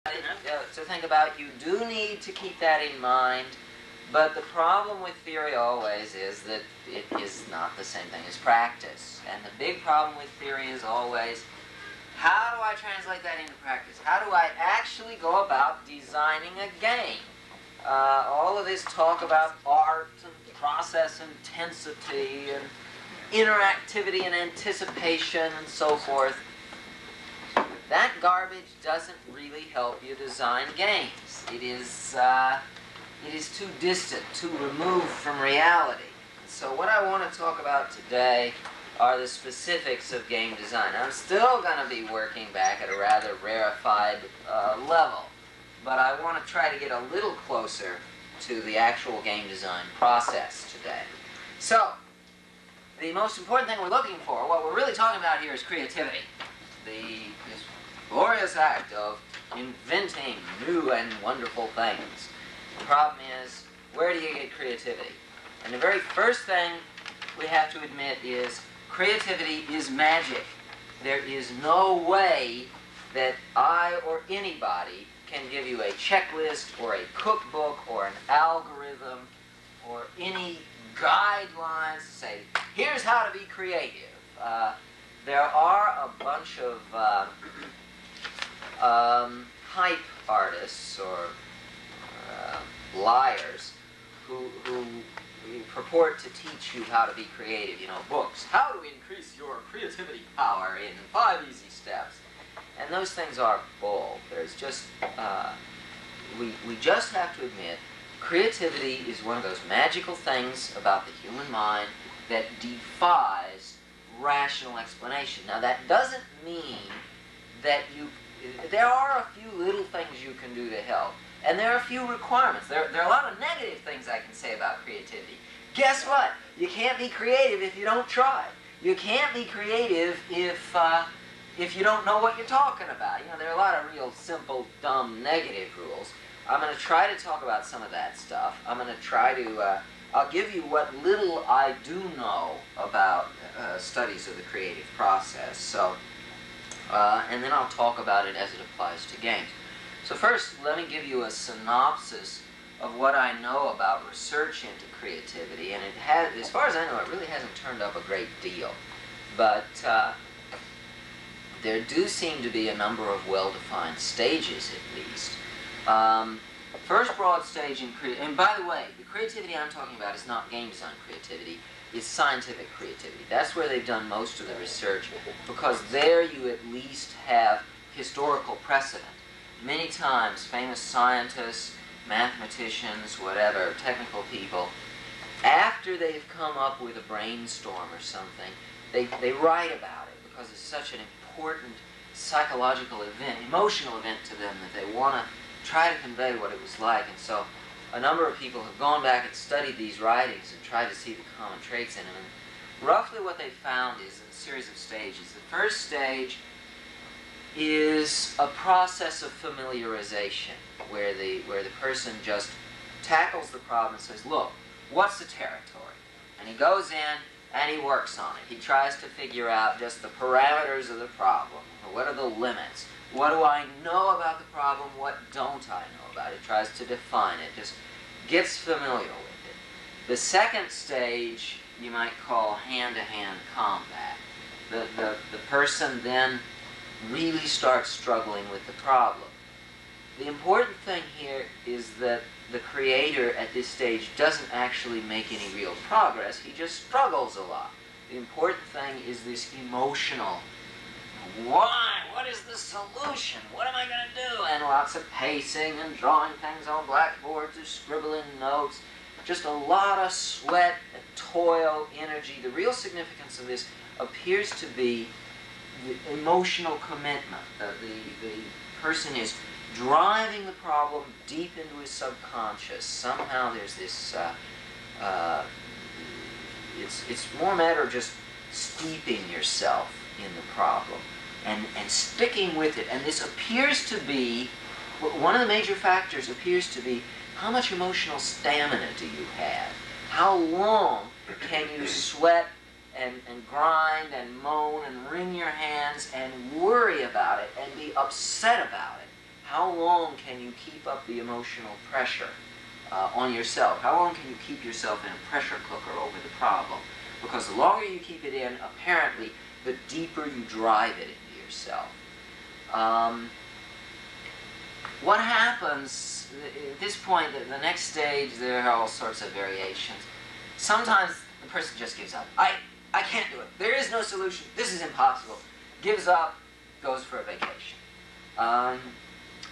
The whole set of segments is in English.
to think about. You do need to keep that in mind, but the problem with theory always is that it is not the same thing as practice. And the big problem with theory is always, how do I translate that into practice? How do I actually go about designing a game? All of this talk about art and process intensity and interactivity and anticipation and so forth, that garbage doesn't really help you design games. It is too distant, too removed from reality. So what I want to talk about today are the specifics of game design. I'm still going to be working back at a rather rarefied level, but I want to try to get a little closer to the actual game design process today. So, the most important thing we're looking for, what we're really talking about here, is creativity. This glorious act of inventing new and wonderful things. The problem is, where do you get creativity? And the very first thing we have to admit is creativity is magic. There is no way that I or anybody can give you a checklist or a cookbook or an algorithm or any guidelines to say, here's how to be creative. There are a bunch of hype artists or liars who purport to teach you how to be creative. You know, books, how to increase your creativity power in 5 easy steps. And those things are bull. There's just, we just have to admit, creativity is one of those magical things about the human mind that defies rational explanation. Now that doesn't mean that there are a few little things you can do to help, and there are a few requirements. There are a lot of negative things I can say about creativity. Guess what? You can't be creative if you don't try. You can't be creative if you don't know what you're talking about. You know, there are a lot of real simple, dumb, negative rules. I'm going to try to talk about some of that stuff. I'm going to try to, I'll give you what little I do know about studies of the creative process. So, and then I'll talk about it as it applies to games. So first, let me give you a synopsis of what I know about research into creativity. And it has, as far as I know, it really hasn't turned up a great deal. But there do seem to be a number of well-defined stages, at least. First broad stage in creativity, and by the way, the creativity I'm talking about is not game design creativity, it's scientific creativity. That's where they've done most of the research, because there you at least have historical precedent. Many times, famous scientists, mathematicians, whatever, technical people, after they've come up with a brainstorm or something, they write about it, because it's such an important psychological event, emotional event to them, that they want to try to convey what it was like. And so a number of people have gone back and studied these writings and tried to see the common traits in them. And roughly what they found is a series of stages. The first stage is a process of familiarization, where the person just tackles the problem and says, look, what's the territory? And he goes in and he works on it. He tries to figure out just the parameters of the problem. What are the limits? What do I know about the problem? What don't I know about it? He tries to define it, just gets familiar with it. The second stage you might call hand-to-hand combat. The person then really starts struggling with the problem. The important thing here is that the creator at this stage doesn't actually make any real progress. He just struggles a lot. The important thing is this emotional, why? What is the solution? What am I going to do? And lots of pacing and drawing things on blackboards or scribbling notes. Just a lot of sweat, toil, energy. The real significance of this appears to be the emotional commitment. The person is driving the problem deep into his subconscious. Somehow there's this, it's more a matter of just steeping yourself in the problem and sticking with it. And this appears to be, one of the major factors appears to be, how much emotional stamina do you have? How long can you sweat and grind and moan and wring your hands and worry about it and be upset about it? how long can you keep up the emotional pressure on yourself? How long can you keep yourself in a pressure cooker over the problem? Because the longer you keep it in, apparently, the deeper you drive it into yourself. What happens at this point, the next stage, there are all sorts of variations. Sometimes the person just gives up. I can't do it. There is no solution. This is impossible. Gives up, goes for a vacation.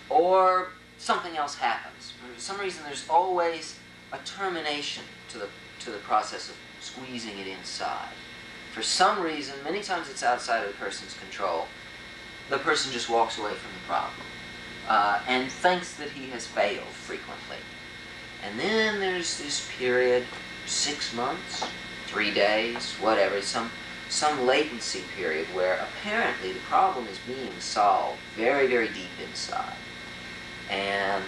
Or something else happens. For some reason, there's always a termination to the process of squeezing it inside. For some reason, many times it's outside of the person's control, the person just walks away from the problem and thinks that he has failed frequently. And then there's this period, 6 months, 3 days, whatever, some latency period where apparently the problem is being solved very, very deep inside. And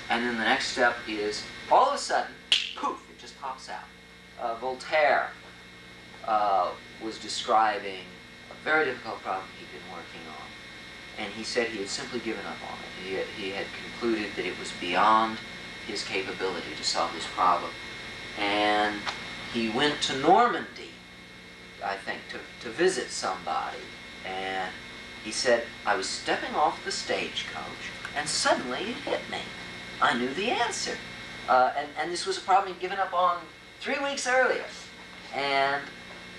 then the next step is, all of a sudden, poof, it just pops out. Voltaire was describing a very difficult problem he'd been working on. And he said he had simply given up on it. He had concluded that it was beyond his capability to solve this problem. And he went to Normandy, I think, to visit somebody. And he said, I was stepping off the stagecoach, and suddenly it hit me. I knew the answer. And this was a problem he'd given up on 3 weeks earlier. And,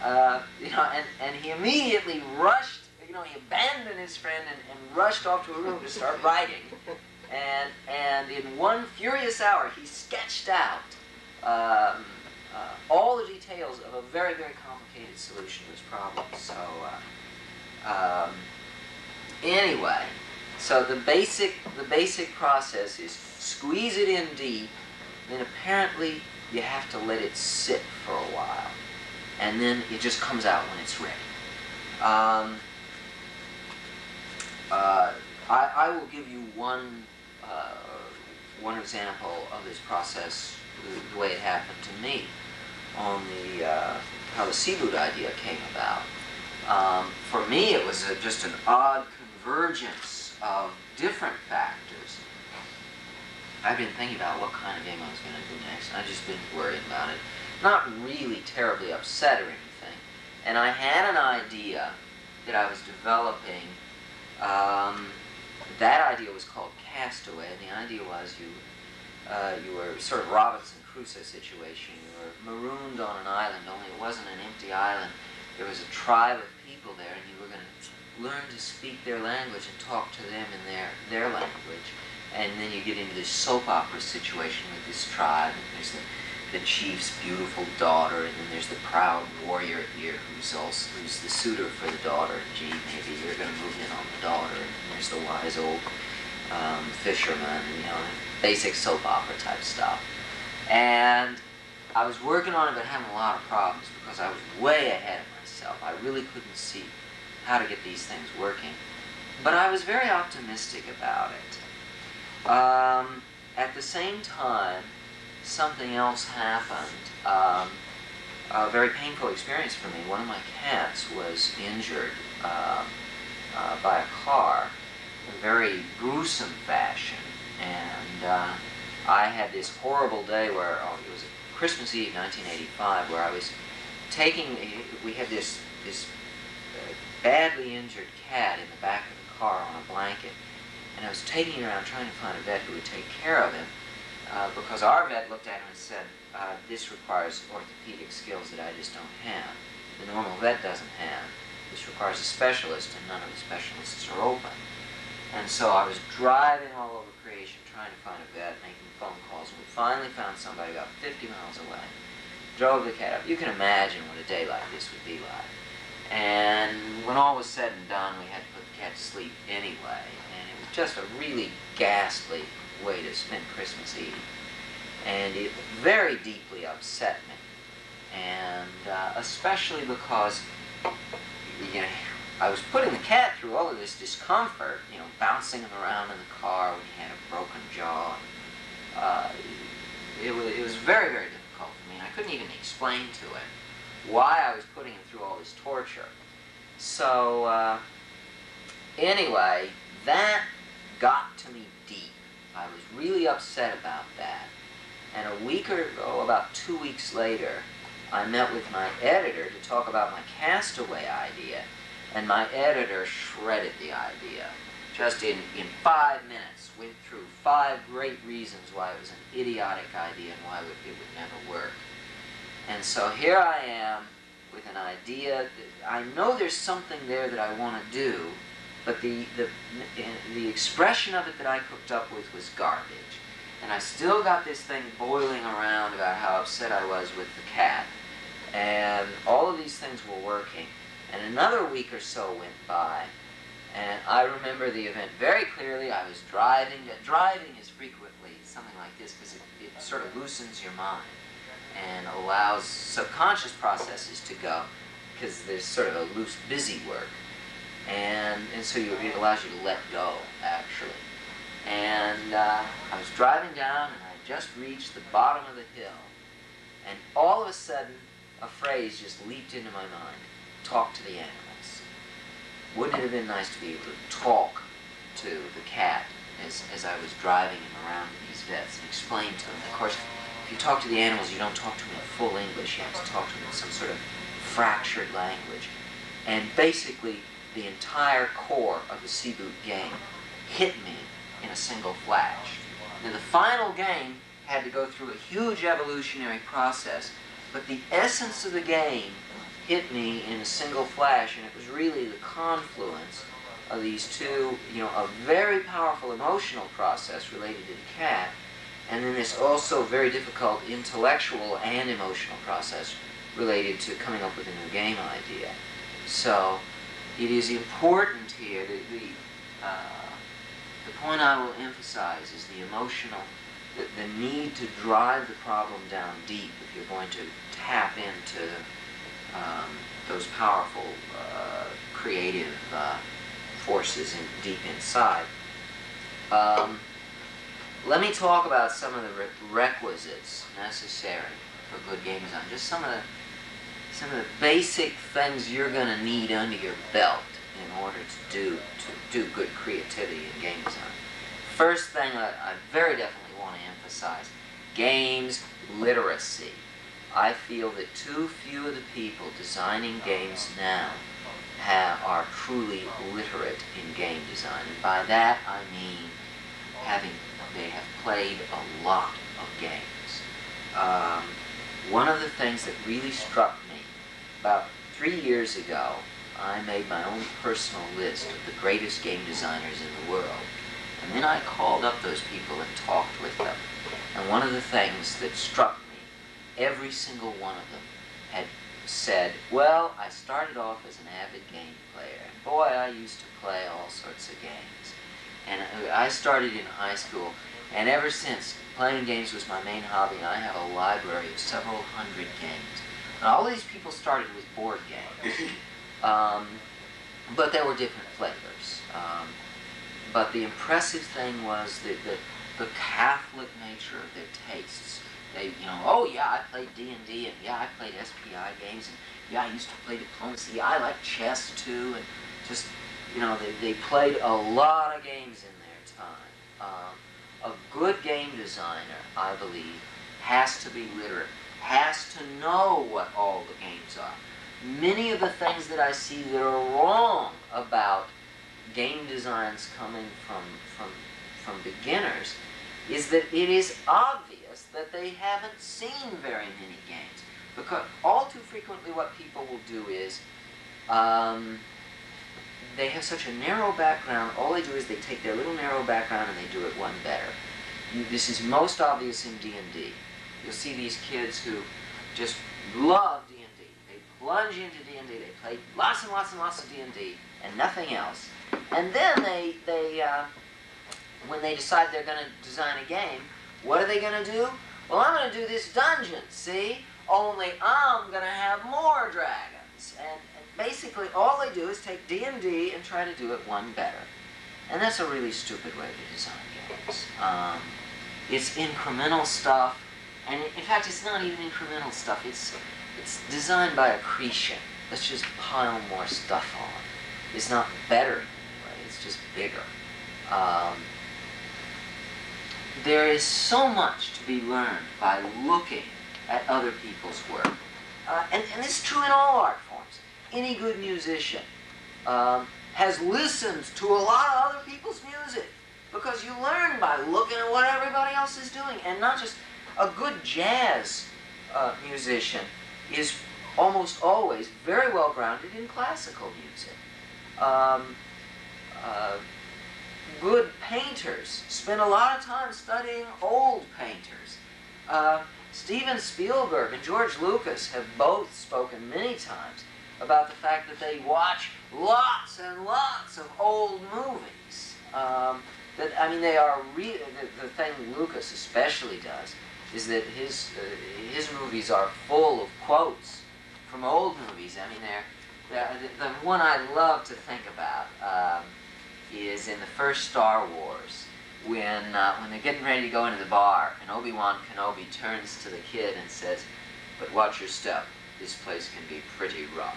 and he immediately rushed, he abandoned his friend and rushed off to a room to start writing. And in one furious hour, he sketched out all the details of a very, very complicated solution to his problem. So, anyway, so the basic process is squeeze it in deep, then apparently you have to let it sit for a while, and then it just comes out when it's ready. I will give you one example of this process, the way it happened to me, on how the sea-boot idea came about. For me, it was just an odd convergence of different factors. I've been thinking about what kind of game I was going to do next, and I've just been worrying about it. Not really terribly upset or anything. And I had an idea that I was developing. That idea was called Castaway, and the idea was you were sort of Robinson Crusoe situation. You were marooned on an island, only it wasn't an empty island. There was a tribe of people there, and you were going to learn to speak their language and talk to them in their language. And then you get into this soap opera situation with this tribe, and there's the chief's beautiful daughter, and then there's the proud warrior here who's the suitor for the daughter, and gee, maybe you're going to move in on the daughter, and there's the wise old fisherman, basic soap opera type stuff. And I was working on it, but having a lot of problems because I was way ahead of myself. I really couldn't see how to get these things working. But I was very optimistic about it. At the same time, something else happened. A very painful experience for me. One of my cats was injured by a car in a very gruesome fashion. And I had this horrible day where, it was Christmas Eve, 1985, where I was we had this badly injured cat in the back of the car on a blanket. And I was taking him around trying to find a vet who would take care of him. Because our vet looked at him and said, this requires orthopedic skills that I just don't have. The normal vet doesn't have. This requires a specialist, and none of the specialists are open. And so I was driving all over creation trying to find a vet, making phone calls, and we finally found somebody about 50 miles away. Drove the cat up. You can imagine what a day like this would be like. And when all was said and done, we had to put the cat to sleep anyway. And it was just a really ghastly way to spend Christmas Eve. And it very deeply upset me. And especially because, I was putting the cat through all of this discomfort, bouncing him around in the car when he had a broken jaw. It was very, very difficult for me. I couldn't even explain to it why I was putting him through all this torture. So, anyway, that got to me deep. I was really upset about that. And a week or about 2 weeks later, I met with my editor to talk about my Castaway idea. And my editor shredded the idea. Just in 5 minutes, went through 5 great reasons why it was an idiotic idea and why it would never work. And so here I am with an idea. I know there's something there that I want to do, but the expression of it that I cooked up with was garbage. And I still got this thing boiling around about how upset I was with the cat. And all of these things were working. And another week or so went by, and I remember the event very clearly. I was driving. Driving is frequently something like this because it sort of loosens your mind and allows subconscious processes to go, because there's sort of a loose busy work. And so it allows you to let go, actually. And I was driving down, and I just reached the bottom of the hill, and all of a sudden, a phrase just leaped into my mind. Talk to the animals. Wouldn't it have been nice to be able to talk to the cat as I was driving him around these vets and explain to him? Of course, if you talk to the animals, you don't talk to them in full English. You have to talk to them in some sort of fractured language. And basically, the entire core of the Seaboot game hit me in a single flash. Now, the final game had to go through a huge evolutionary process, but the essence of the game hit me in a single flash, and it was really the confluence of these two, a very powerful emotional process related to the cat, and then this also very difficult intellectual and emotional process related to coming up with a new game idea. So it is important here that the point I will emphasize is the emotional, the need to drive the problem down deep if you're going to tap into those powerful creative forces deep inside. Let me talk about some of the requisites necessary for good game design. Just some of the basic things you're going to need under your belt in order to do good creativity in game design. First thing I very definitely want to emphasize: games literacy. I feel that too few of the people designing games now are truly literate in game design. And by that I mean they have played a lot of games. One of the things that really struck me, about 3 years ago, I made my own personal list of the greatest game designers in the world. And then I called up those people and talked with them. And one of the things that struck me, every single one of them had said, well, I started off as an avid game player. And boy, I used to play all sorts of games. And I started in high school, and ever since, playing games was my main hobby, and I have a library of several hundred games. And all these people started with board games. But there were different flavors. But the impressive thing was the Catholic nature of their tastes. They, oh yeah, I played D&D, and yeah, I played SPI games, and yeah, I used to play diplomacy. Yeah, I like chess too, and just, they played a lot of games in their time. A good game designer, I believe, has to be literate, has to know what all the games are. Many of the things that I see that are wrong about game designs coming from beginners is that it is obvious that they haven't seen very many games. Because all too frequently what people will do is they have such a narrow background. All they do is they take their little narrow background and they do it one better. This is most obvious in D&D. You'll see these kids who just love D&D. They plunge into D&D. They play lots and lots and lots of D&D and nothing else. And then when they decide they're going to design a game, what are they going to do? Well, I'm going to do this dungeon, see? Only I'm going to have more dragons. And basically all they do is take D&D and try to do it one better. And that's a really stupid way to design games. It's incremental stuff, and in fact it's not even incremental stuff, it's designed by accretion. Let's just pile more stuff on. It's not better anyway, it's just bigger. Um, there is so much to be learned by looking at other people's work. And this is true in all art forms. Any good musician has listened to a lot of other people's music, because you learn by looking at what everybody else is doing. And not just a good jazz musician is almost always very well grounded in classical music. Good painters spend a lot of time studying old painters. Steven Spielberg and George Lucas have both spoken many times about the fact that they watch lots and lots of old movies. They are the thing Lucas especially does is that his movies are full of quotes from old movies. I mean, the one I love to think about is in the first Star Wars, when they're getting ready to go into the bar, and Obi-Wan Kenobi turns to the kid and says, "But watch your step. This place can be pretty rough."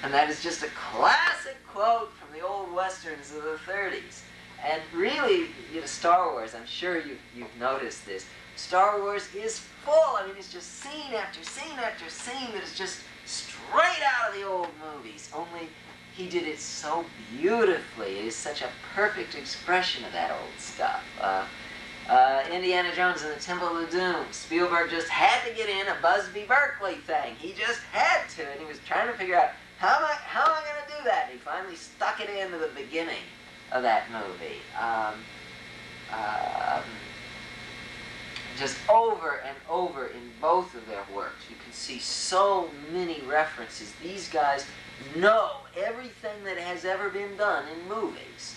And that is just a classic quote from the old westerns of the 30s. And really, Star Wars, I'm sure you've noticed this, Star Wars is full. I mean, it's just scene after scene after scene that is just straight out of the old movies, only he did it so beautifully. It is such a perfect expression of that old stuff. Indiana Jones and the Temple of the Doom, Spielberg just had to get in a Busby Berkeley thing. He just had to, and he was trying to figure out, how am I going to do that? And he finally stuck it into the beginning of that movie. Just over and over in both of their works, you can see so many references. These guys know everything that has ever been done in movies.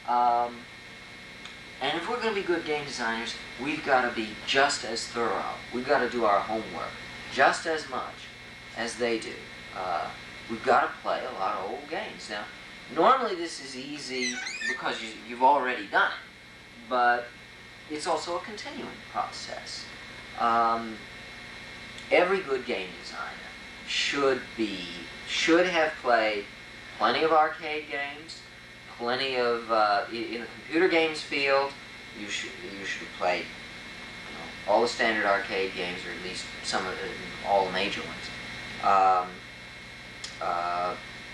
And if we're going to be good game designers, we've got to be just as thorough. We've got to do our homework just as much as they do. We've got to play a lot of old games. Now, normally this is easy because you've already done it, but it's also a continuing process. Every good game designer should have played plenty of arcade games, plenty of in the computer games field. You should have played all the standard arcade games, or at least all the major ones.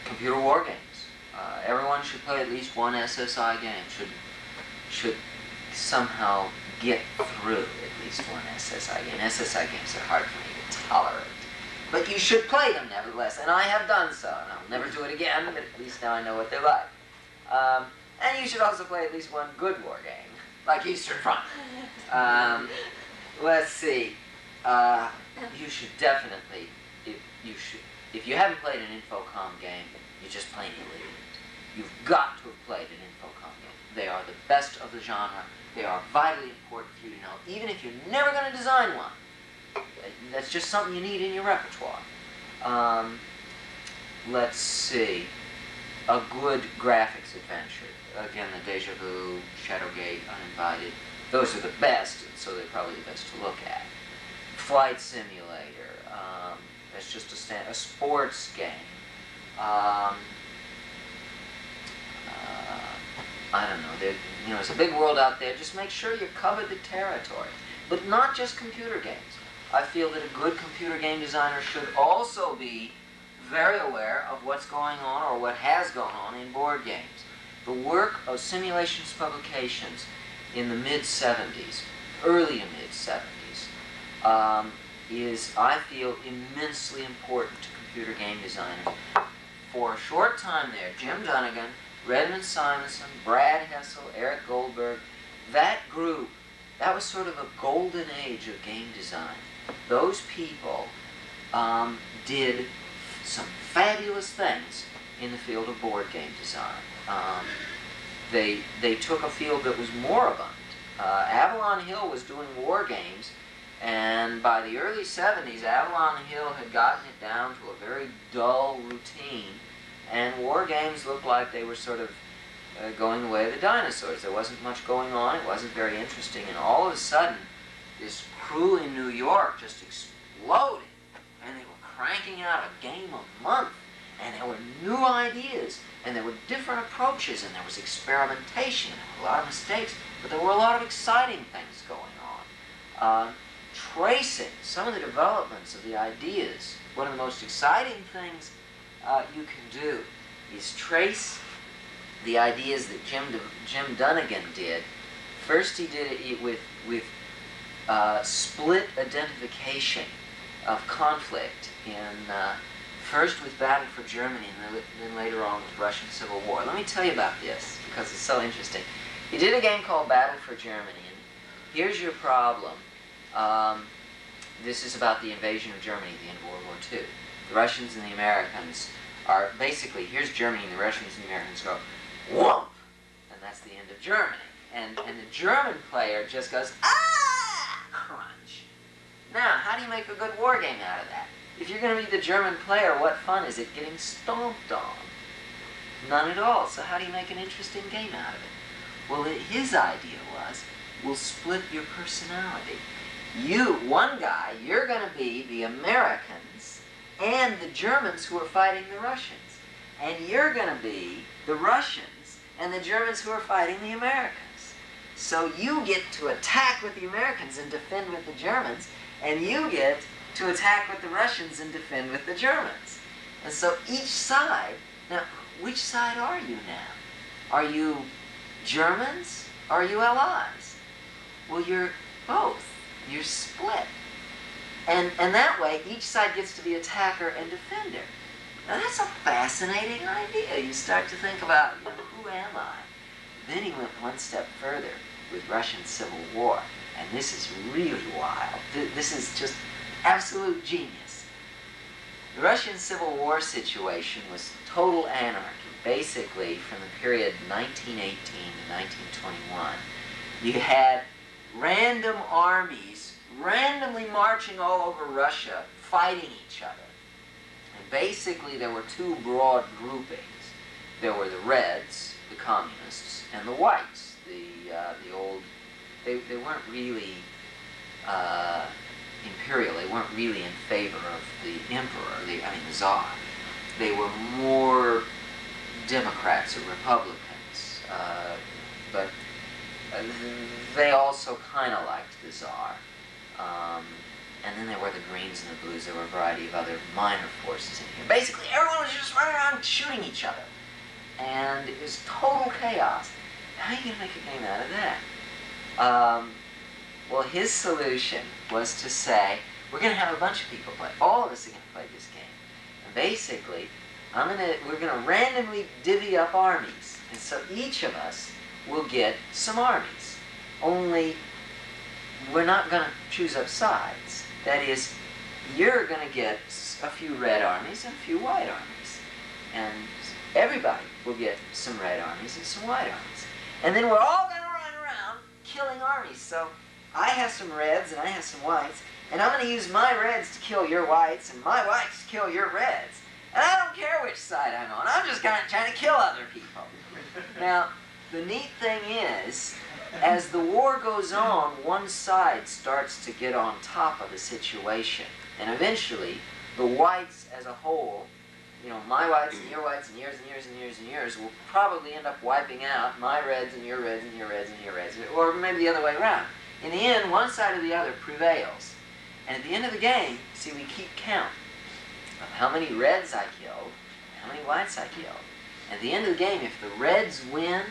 Computer war games. Everyone should play at least one SSI game. Should somehow get through at least one SSI game. SSI games are hard for me to tolerate, but you should play them nevertheless, and I have done so, and I'll never do it again, but at least now I know what they're like. And you should also play at least one good war game, like Eastern Front. Let's see. You should definitely, if you haven't played an Infocom game, you're just plain idiot. You've got to have played an Infocom game. They are the best of the genre. They are vitally important for you to know, even if you're never going to design one. That's just something you need in your repertoire. Let's see. A good graphics adventure. Again, the Deja Vu, Shadowgate, Uninvited. Those are the best, and so they're probably the best to look at. Flight Simulator. That's just a sports game. I don't know. There's a big world out there. Just make sure you cover the territory. But not just computer games. I feel that a good computer game designer should also be very aware of what's going on or what has gone on in board games. The work of Simulations Publications in the mid-'70s, early to mid-'70s, is, I feel, immensely important to computer game designers. For a short time there, Jim Dunnigan, Redmond Simonson, Brad Hessel, Eric Goldberg, that group, that was sort of a golden age of game design. Those people did some fabulous things in the field of board game design. They took a field that was moribund. Avalon Hill was doing war games, and by the early 70s, Avalon Hill had gotten it down to a very dull routine, and war games looked like they were sort of going the way of the dinosaurs. There wasn't much going on. It wasn't very interesting, and all of a sudden, this crew in New York just exploded, and they were cranking out a game a month, and there were new ideas, and there were different approaches, and there was experimentation, and there were a lot of mistakes, but there were a lot of exciting things going on. Tracing some of the developments of the ideas, one of the most exciting things you can do is trace the ideas that Jim Dunnigan did. First he did it with split identification of conflict first with Battle for Germany and then later on with Russian Civil War. Let me tell you about this because it's so interesting. He did a game called Battle for Germany, and here's your problem. This is about the invasion of Germany at the end of World War II. The Russians and the Americans are basically, here's Germany, and the Russians and the Americans go, whoomp! And that's the end of Germany. And the German player just goes, ah! Crunch. Now, how do you make a good war game out of that? If you're going to be the German player, what fun is it getting stomped on? None at all. So how do you make an interesting game out of it? Well, his idea was, we'll split your personality. One guy, you're going to be the Americans and the Germans who are fighting the Russians. And you're going to be the Russians and the Germans who are fighting the Americans. So you get to attack with the Americans and defend with the Germans, and you get to attack with the Russians and defend with the Germans. And so each side, now, which side are you now? Are you Germans? Or are you Allies? Well, you're both. You're split. And that way, each side gets to be attacker and defender. Now, that's a fascinating idea. You start to think about, who am I? Then he went one step further with Russian Civil War. And this is really wild. This is just absolute genius. The Russian Civil War situation was total anarchy. Basically, from the period 1918 to 1921, you had random armies randomly marching all over Russia, fighting each other. And basically, there were two broad groupings. There were the Reds, the Communists, and the Whites, the old. They weren't really imperial. They weren't really in favor of the emperor, the Tsar. They were more Democrats or Republicans, but they also kind of liked the Tsar. And then there were the Greens and the Blues. There were a variety of other minor forces in here. Basically, everyone was just running around shooting each other. And it was total chaos. How are you going to make a game out of that? Well, his solution was to say, we're going to have a bunch of people play. All of us are going to play this game. And basically, we're going to randomly divvy up armies. And so each of us will get some armies. Only, we're not going to choose up sides. That is, you're going to get a few red armies and a few white armies. And everybody will get some red armies and some white armies. And then we're all going to run around killing armies. So I have some reds and I have some whites, and I'm going to use my reds to kill your whites and my whites to kill your reds. And I don't care which side I'm on. I'm just kind of trying to kill other people. Now, the neat thing is, as the war goes on, one side starts to get on top of the situation. And eventually, the whites as a whole, my whites and your whites and yours and yours and yours and yours will probably end up wiping out my reds and your reds and your reds and your reds, or maybe the other way around. In the end, one side or the other prevails. And at the end of the game, see, we keep count of how many reds I killed, how many whites I killed. At the end of the game, if the reds win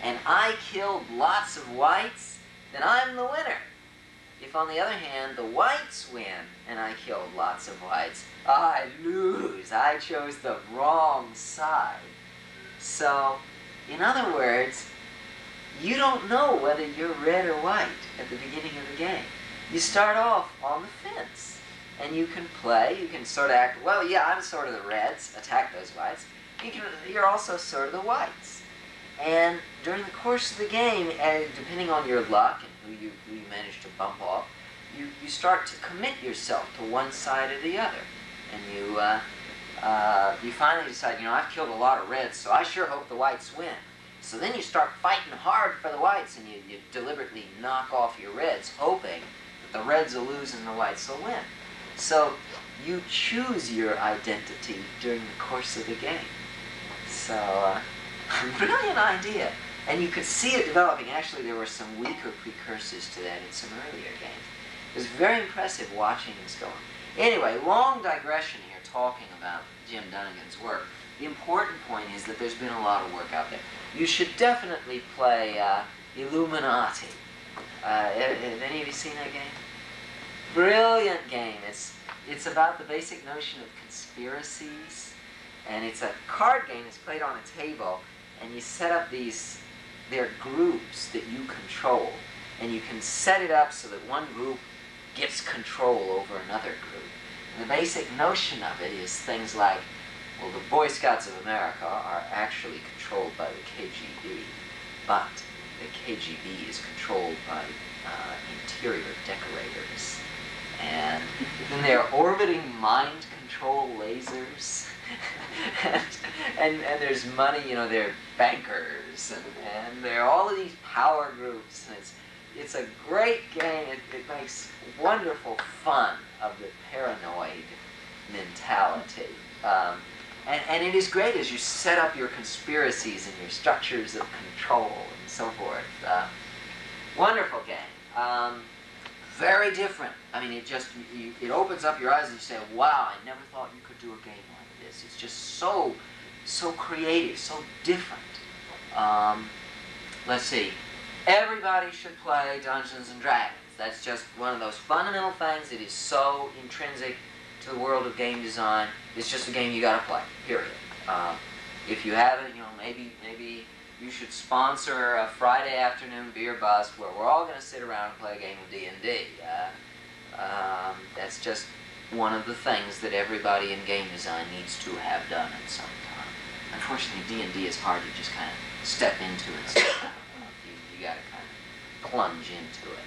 and I killed lots of whites, then I'm the winner. If, on the other hand, the whites win and I killed lots of whites, I lose. I chose the wrong side. So, in other words, you don't know whether you're red or white at the beginning of the game. You start off on the fence, and you can play, you can sort of act, well, yeah, I'm sort of the reds, attack those whites. You're also sort of the whites. And during the course of the game, depending on your luck and who you manage to bump off, you start to commit yourself to one side or the other. And you finally decide, I've killed a lot of reds, so I sure hope the whites win. So then you start fighting hard for the whites, and you deliberately knock off your reds, hoping that the reds will lose and the whites will win. So you choose your identity during the course of the game. So, brilliant idea. And you could see it developing. Actually, there were some weaker precursors to that in some earlier games. It was very impressive watching this go on. Anyway, long digression here talking about Jim Dunnigan's work. The important point is that there's been a lot of work out there. You should definitely play Illuminati. Have any of you seen that game? Brilliant game. It's about the basic notion of conspiracies. And it's a card game that's played on a table. And you set up these, they're groups that you control. And you can set it up so that one group gets control over another group. And the basic notion of it is things like, well, the Boy Scouts of America are actually controlled by the KGB, but the KGB is controlled by interior decorators. And then they're orbiting mind control lasers. and there's money, you know, they're bankers, and there are all of these power groups, and it's a great game. It makes wonderful fun of the paranoid mentality. And it is great as you set up your conspiracies and your structures of control and so forth. Wonderful game. Very different. I mean, it opens up your eyes and you say, wow, I never thought you could do a game like this. It's just so creative, so different. Let's see. Everybody should play Dungeons and Dragons. That's just one of those fundamental things that is so intrinsic to the world of game design. It's just a game you got to play, period. If you haven't, you know, maybe you should sponsor a Friday afternoon beer bust where we're all going to sit around and play a game of D&D. That's just one of the things that everybody in game design needs to have done at some time. Unfortunately, D&D is hard to just kind of step into and step out. You got to kind of plunge into it.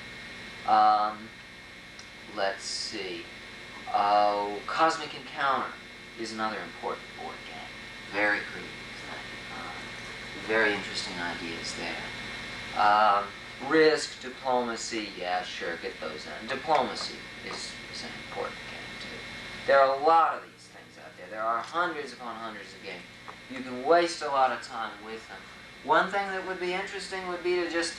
Let's see. Cosmic Encounter is another important board game. Very creative thing. Very interesting ideas there. Risk, Diplomacy, yeah, sure, get those in. Diplomacy is an important game too. There are a lot of these things out there. There are hundreds upon hundreds of games. You can waste a lot of time with them. One thing that would be interesting would be to just,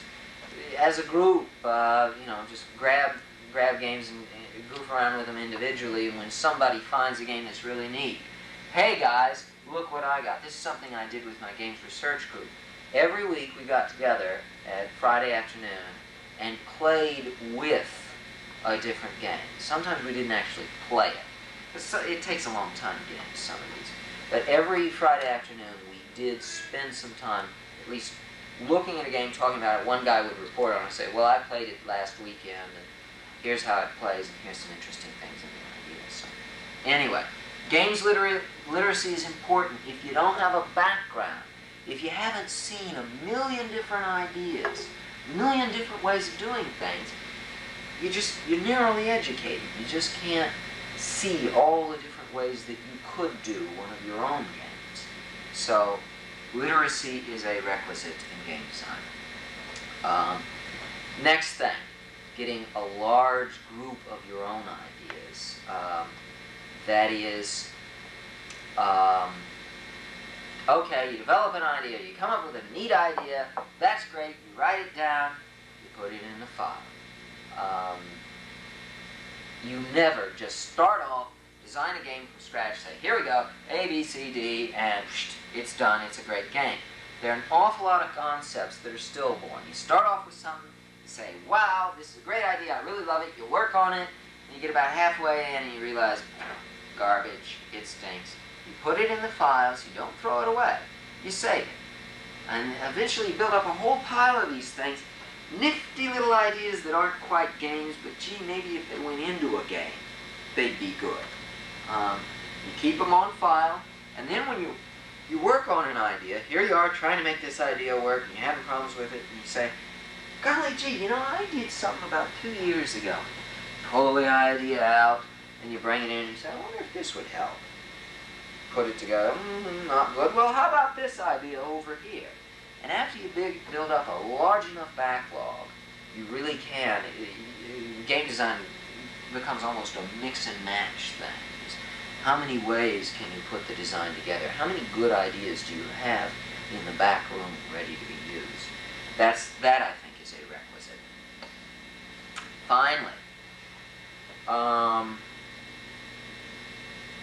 as a group, you know, just grab games and goof around with them individually, and when somebody finds a game that's really neat, hey guys, look what I got. This is something I did with my games research group. Every week we got together at Friday afternoon and played with a different game. Sometimes we didn't actually play it. It takes a long time to get into some of these. But every Friday afternoon we did spend some time at least looking at a game, talking about it. One guy would report on it and say, well, I played it last weekend, and here's how it plays, and here's some interesting things in the ideas. So, anyway, games literacy is important. If you don't have a background, if you haven't seen a million different ideas, a million different ways of doing things, you're narrowly educated. You just can't see all the different ways that you could do one of your own games. So, literacy is a requisite in game design. Next thing, getting a large group of your own ideas. That is, okay, you develop an idea, you come up with a neat idea, that's great, you write it down, you put it in the file. You never just start off, design a game from scratch, say, here we go, A, B, C, D, and it's done, it's a great game. There are an awful lot of concepts that are stillborn. You start off with something, you say, wow, this is a great idea, I really love it, you work on it, and you get about halfway in and you realize, garbage, it stinks. You put it in the files, you don't throw it away, you save it. And eventually you build up a whole pile of these things, nifty little ideas that aren't quite games, but gee, maybe if they went into a game, they'd be good. You keep them on file, and then when you work on an idea, here you are trying to make this idea work, and you're having problems with it, and you say, golly gee, you know, I did something about 2 years ago. Pull the idea out, and you bring it in, and you say, I wonder if this would help. Put it together, not good. Well, how about this idea over here? And after you build up a large enough backlog, you really can. Game design becomes almost a mix and match thing. How many ways can you put the design together? How many good ideas do you have in the back room ready to be used? That, I think, is a requisite. Finally,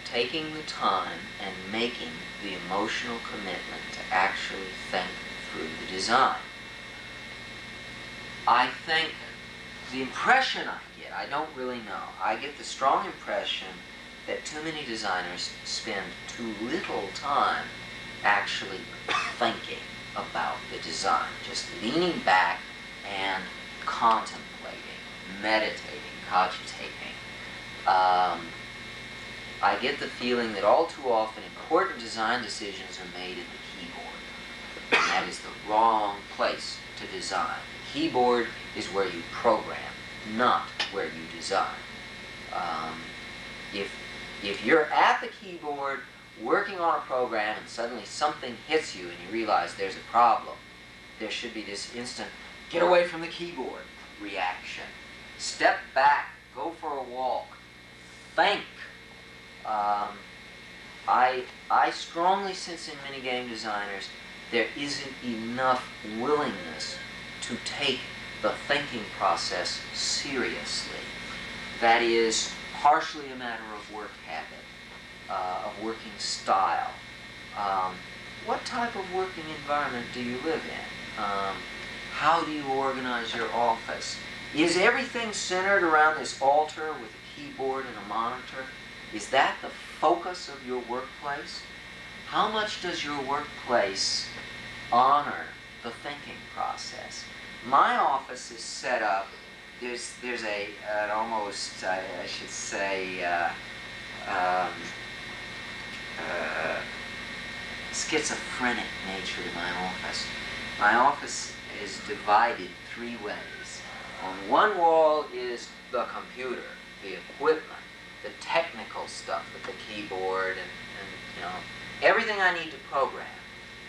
taking the time and making the emotional commitment to actually think through the design. I think the impression I get, I don't really know, I get the strong impression that too many designers spend too little time actually thinking about the design, just leaning back and contemplating, meditating, cogitating. I get the feeling that all too often important design decisions are made at the keyboard, and that is the wrong place to design. The keyboard is where you program, not where you design. If you're at the keyboard working on a program and suddenly something hits you and you realize there's a problem, there should be this instant get away from the keyboard reaction. Step back, go for a walk, think. I strongly sense in many game designers there isn't enough willingness to take the thinking process seriously. That is partially a matter of work habit, of working style. What type of working environment do you live in? How do you organize your office? Is everything centered around this altar with a keyboard and a monitor? Is that the focus of your workplace? How much does your workplace honor the thinking process? My office is set up, there's an almost, I should say, schizophrenic nature to my office. My office is divided three ways. On one wall is the computer, the equipment, the technical stuff with the keyboard and you know, everything I need to program.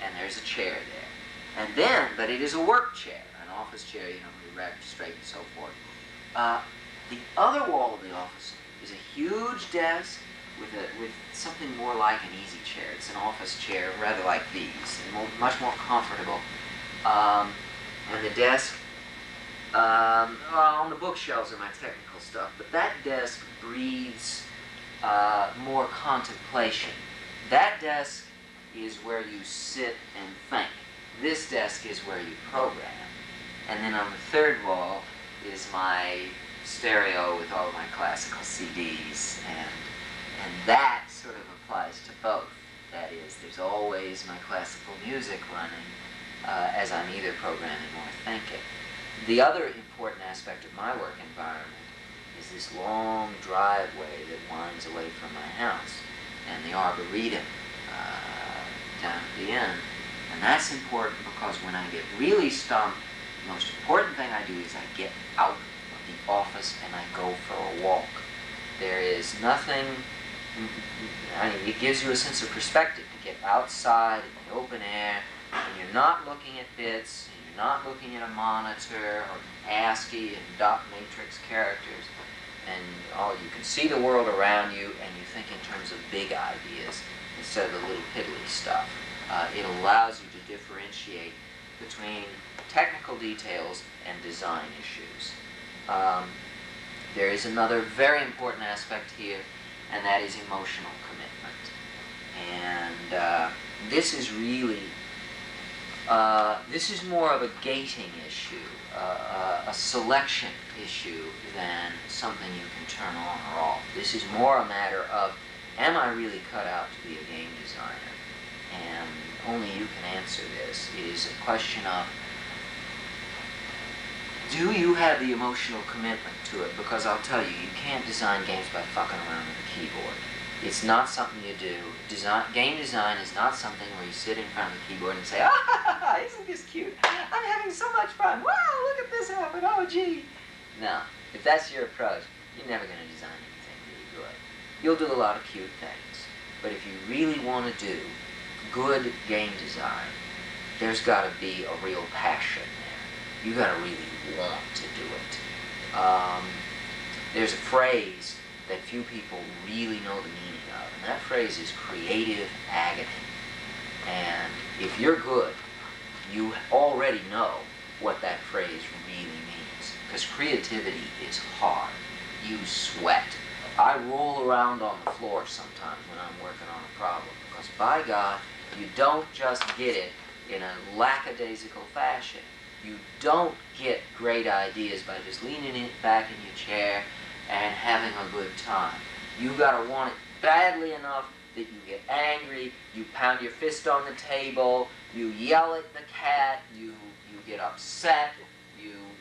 And there's a chair there. And then, but it is a work chair, an office chair, you know, erect, straight, and so forth. The other wall of the office is a huge desk with something more like an easy chair. It's an office chair, rather like these, and much more comfortable. And the desk, on the bookshelves are my technical stuff, but that desk breathes more contemplation. That desk is where you sit and think. This desk is where you program. And then on the third wall is my stereo with all my classical CDs, and that sort of applies to both. That is, there's always my classical music running as I'm either programming or thinking. The other important aspect of my work environment is this long driveway that winds away from my house, and the arboretum down at the end. And that's important because when I get really stumped, the most important thing I do is I get out of the office and I go for a walk. There is nothing, I mean, it gives you a sense of perspective to get outside in the open air, and you're not looking at bits, and you're not looking at a monitor or ASCII and dot matrix characters, and you can see the world around you and you think in terms of big ideas instead of the little piddly stuff. It allows you to differentiate between technical details and design issues. There is another very important aspect here, and that is emotional commitment. And this is really, this is more of a gating issue, a selection issue than something you can turn on or off. This is more a matter of, am I really cut out to be a game designer? And only you can answer this. It is a question of, do you have the emotional commitment to it? Because I'll tell you, you can't design games by fucking around with a keyboard. It's not something you do. Game design is not something where you sit in front of the keyboard and say, ah, isn't this cute? I'm having so much fun. Wow, look at this happen. Oh, gee. No, if that's your approach, you're never going to design anything really good. You'll do a lot of cute things. But if you really want to do good game design, there's got to be a real passion there. You got to really want to do it. there's a phrase that few people really know the meaning of, and that phrase is creative agony. And if you're good, you already know what that phrase really means, because creativity is hard. You sweat. I roll around on the floor sometimes when I'm working on a problem, because by God, you don't just get it in a lackadaisical fashion. You don't get great ideas by just leaning it back in your chair and having a good time. You've got to want it badly enough that you get angry, you pound your fist on the table, you yell at the cat, you get upset,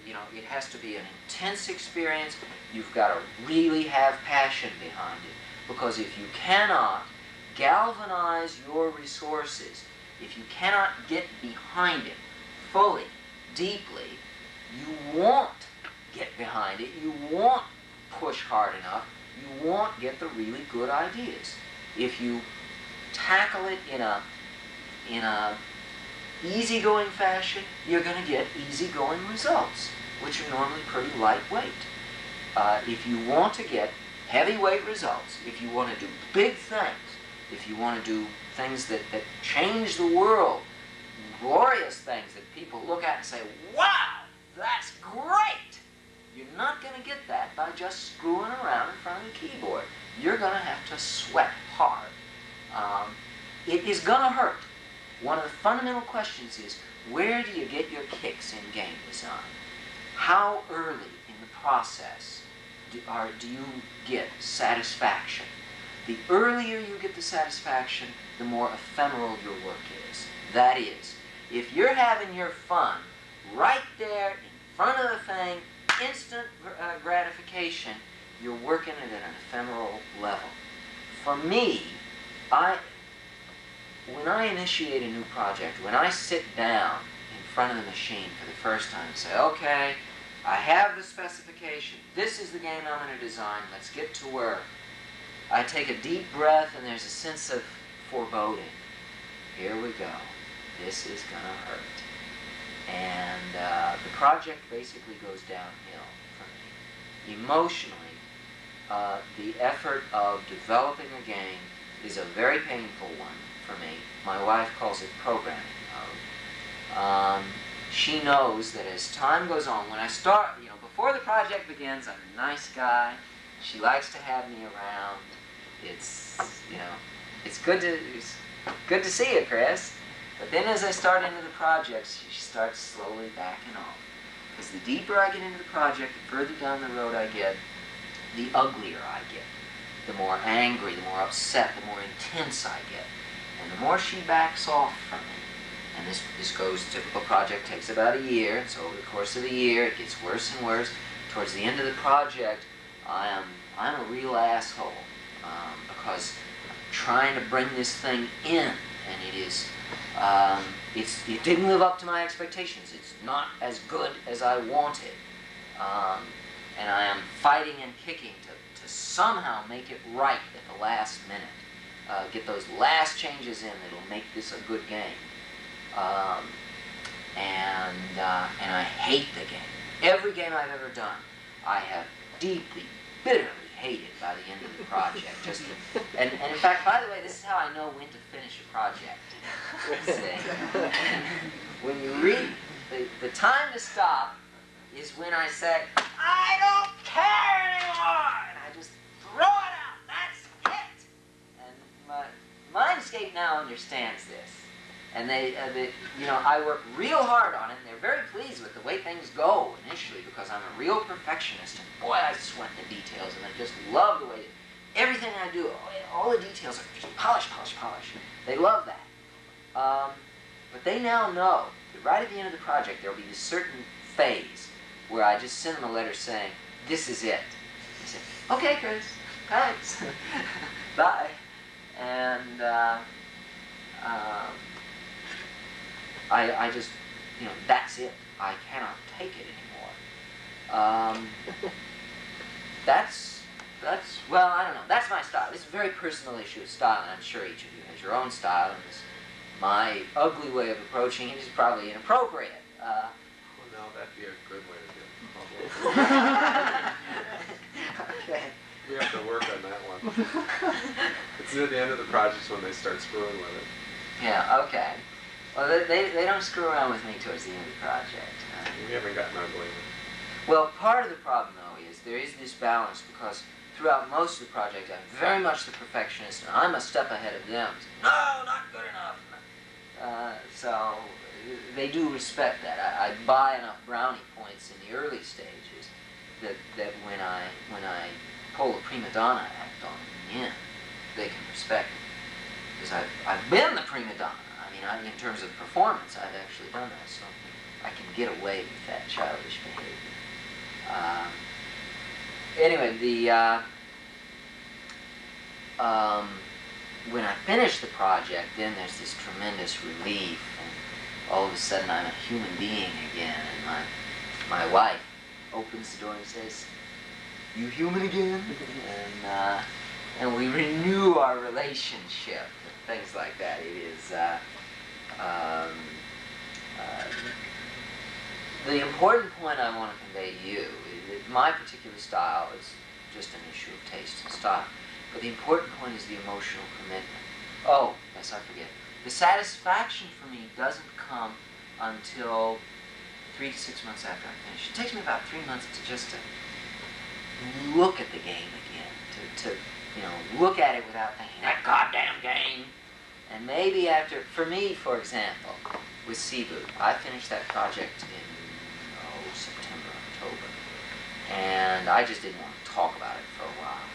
you know, it has to be an intense experience. You've got to really have passion behind it, because if you cannot galvanize your resources, if you cannot get behind it fully, deeply, you won't get behind it, you won't push hard enough, you won't get the really good ideas. If you tackle it in a easygoing fashion, you're going to get easygoing results, which are normally pretty lightweight. If you want to get heavyweight results, if you want to do big things, if you want to do things that change the world, glorious things that people look at and say, wow, that's great, you're not going to get that by just screwing around in front of the keyboard. You're going to have to sweat hard. It is going to hurt. One of the fundamental questions is, where do you get your kicks in game design? How early in the process do you get satisfaction? The earlier you get the satisfaction, the more ephemeral your work is. That is, if you're having your fun right there in front of the thing, instant gratification, you're working it at an ephemeral level. For me, when I initiate a new project, when I sit down in front of the machine for the first time and say, okay, I have the specification, this is the game I'm going to design, let's get to work. I take a deep breath and there's a sense of foreboding. Here we go. This is going to hurt. And the project basically goes downhill for me. Emotionally, the effort of developing a game is a very painful one for me. My wife calls it programming mode. She knows that as time goes on, when I start, you know, before the project begins, I'm a nice guy. She likes to have me around. It's, you know, it's good to see you, Chris. But then as I start into the project, she starts slowly backing off. Because the deeper I get into the project, the further down the road I get, the uglier I get. The more angry, the more upset, the more intense I get. And the more she backs off from me. And this goes, typical project takes about a year, and so over the course of a year it gets worse and worse. Towards the end of the project, I'm a real asshole. Because I'm trying to bring this thing in, and it didn't live up to my expectations. It's not as good as I wanted. And I am fighting and kicking to somehow make it right at the last minute. Get those last changes in that'll make this a good game. And I hate the game. Every game I've ever done, I have deeply, bitterly hated by the end of the project. And in fact, by the way, this is how I know when to finish a project. When you read, the time to stop is when I say, I don't care anymore! And I just throw it out. That's it! And Mindscape now understands this. And you know, I work real hard on it, and they're very pleased with the way things go initially, because I'm a real perfectionist, and boy, I sweat the details, and I just love the way that everything I do, all the details are just polish, polish, polish. They love that. But they now know that right at the end of the project, there'll be this certain phase where I just send them a letter saying, this is it. They say, okay, Chris, thanks, bye. And I just, you know, that's it. I cannot take it anymore. Well, I don't know. That's my style. It's a very personal issue of style, and I'm sure each of you has your own style, and my ugly way of approaching it is probably inappropriate. Well, no, that'd be a good way to do it, probably. Near the end of the project is when they start screwing with it. Yeah, okay. Well, they don't screw around with me towards the end of the project. We haven't gotten ugly. Well, part of the problem, though, is there is this balance because throughout most of the project, I'm very much the perfectionist, and I'm a step ahead of them. No, not good enough. So they do respect that. I buy enough brownie points in the early stages that when I pull the prima donna act on in the end, they can respect it. Because I've been the prima donna. I mean, in terms of performance, I've actually done that, so I can get away with that childish behavior. Anyway, when I finish the project, then there's this tremendous relief, and all of a sudden I'm a human being again, and my wife opens the door and says, "You human again?" and we renew our relationship, and things like that. It is the important point I want to convey to you is that my particular style is just an issue of taste and style. But the important point is the emotional commitment. Oh, yes, I forget. The satisfaction for me doesn't come until 3 to 6 months after I finish. It takes me about 3 months to look at the game again, to look at it without thinking, that goddamn game. And maybe after, for me, for example, with Cebu, I finished that project in September, October. And I just didn't want to talk about it for a while.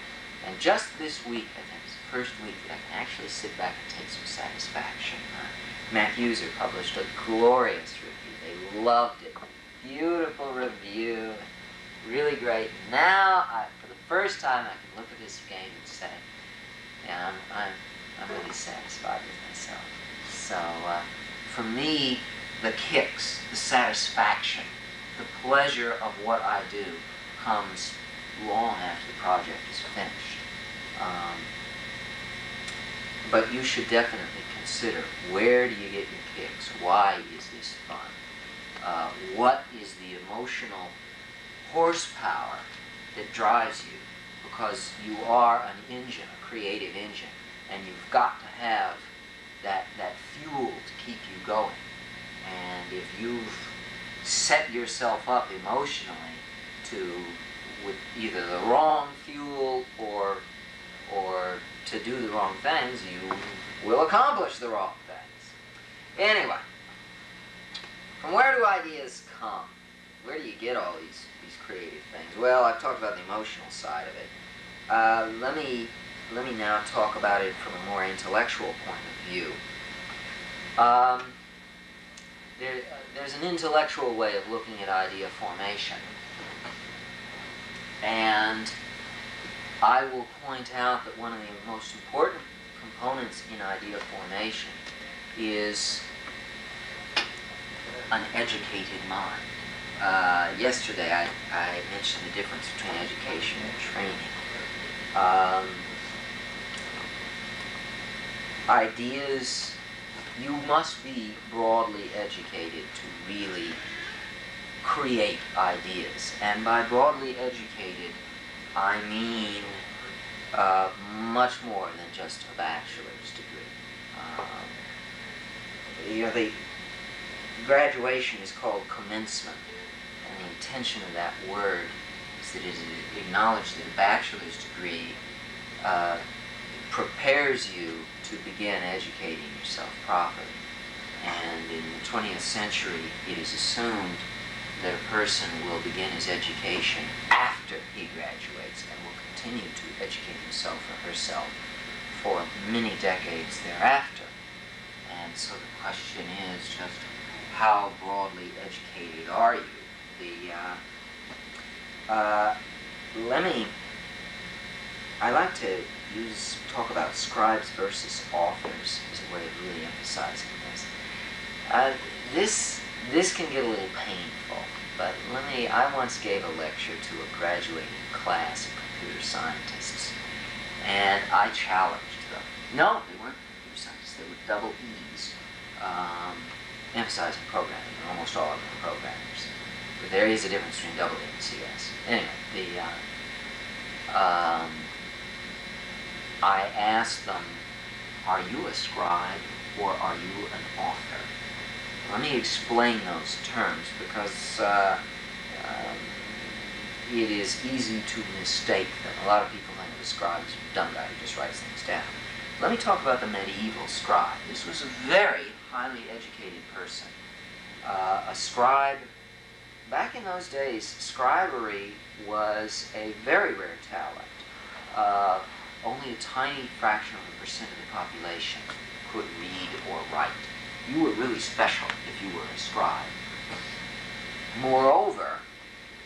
And just this week, I think it's the first week that I can actually sit back and take some satisfaction. Mac User published a glorious review. They loved it. Beautiful review. Really great. Now, for the first time, I can look at this game and say, yeah, I'm really satisfied with myself. So, for me, the kicks, the satisfaction, the pleasure of what I do comes long after the project is finished. But you should definitely consider, where do you get your kicks? Why is this fun? What is the emotional horsepower that drives you? Because you are an engine, a creative engine, and you've got to have that fuel to keep you going. And if you've set yourself up emotionally with either the wrong fuel or to do the wrong things, you will accomplish the wrong things. Anyway, from where do ideas come? Where do you get all these creative things? Well, I've talked about the emotional side of it. Let me now talk about it from a more intellectual point of view. There's an intellectual way of looking at idea formation. And I will point out that one of the most important components in idea formation is an educated mind. Yesterday I mentioned the difference between education and training. Ideas, you must be broadly educated to really create ideas. And by broadly educated, I mean much more than just a bachelor's degree. The graduation is called commencement, and the intention of that word is that it acknowledges that a bachelor's degree prepares you to begin educating yourself properly. And in the 20th century, it is assumed that a person will begin his education after he graduates and will continue to educate himself or herself for many decades thereafter. And so the question is just, how broadly educated are you? I like to talk about scribes versus authors as a way of really emphasizing this. This can get a little painful, but I once gave a lecture to a graduating class of computer scientists, and I challenged them. No, they weren't computer scientists, they were double E's, emphasizing programming, and almost all of them are programmers. But there is a difference between double E and CS. Anyway, I asked them, are you a scribe or are you an author? Let me explain those terms because it is easy to mistake them. A lot of people think the scribe is a dumb guy who just writes things down. Let me talk about the medieval scribe. This was a very highly educated person. A scribe, back in those days, scribery was a very rare talent. Only a tiny fraction of a percent of the population could read or write. You were really special if you were a scribe. Moreover,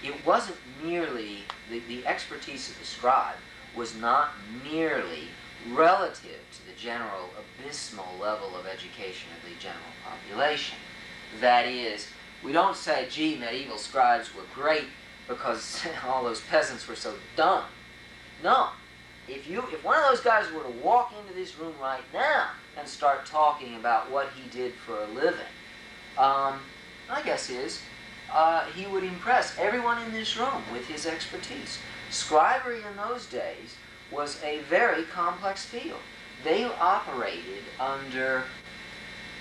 it wasn't merely, the expertise of the scribe was not merely relative to the general abysmal level of education of the general population. That is, we don't say, gee, medieval scribes were great because all those peasants were so dumb. No. If one of those guys were to walk into this room right now and start talking about what he did for a living, my guess is he would impress everyone in this room with his expertise. Scribery in those days was a very complex field. They operated under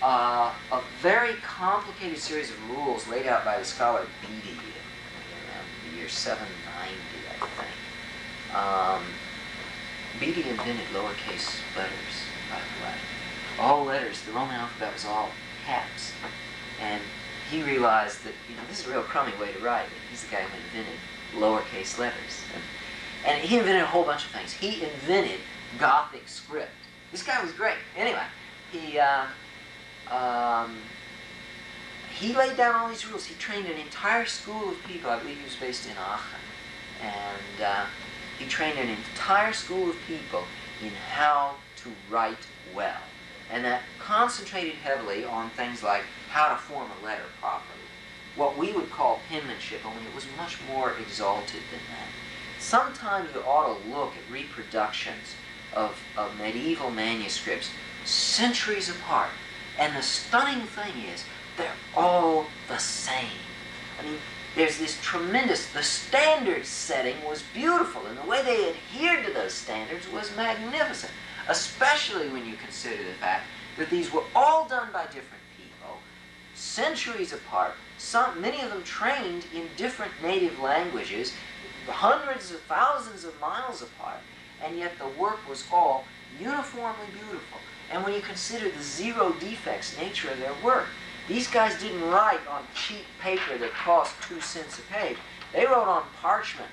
a very complicated series of rules laid out by the scholar Beatty in the year 790, I think. Beatty invented lowercase letters, by the way. All letters, the Roman alphabet was all caps. And he realized that, this is a real crummy way to write. He's the guy who invented lowercase letters. And he invented a whole bunch of things. He invented Gothic script. This guy was great. Anyway, he laid down all these rules. He trained an entire school of people. I believe he was based in Aachen. And he trained an entire school of people in how to write well. And that concentrated heavily on things like how to form a letter properly. What we would call penmanship, only it was much more exalted than that. Sometime you ought to look at reproductions of medieval manuscripts centuries apart. And the stunning thing is, they're all the same. I mean, there's this tremendous, the standard setting was beautiful, and the way they adhered to those standards was magnificent, especially when you consider the fact that these were all done by different people, centuries apart, many of them trained in different native languages, hundreds of thousands of miles apart, and yet the work was all uniformly beautiful. And when you consider the zero defects nature of their work, these guys didn't write on cheap paper that cost 2 cents a page. They wrote on parchment.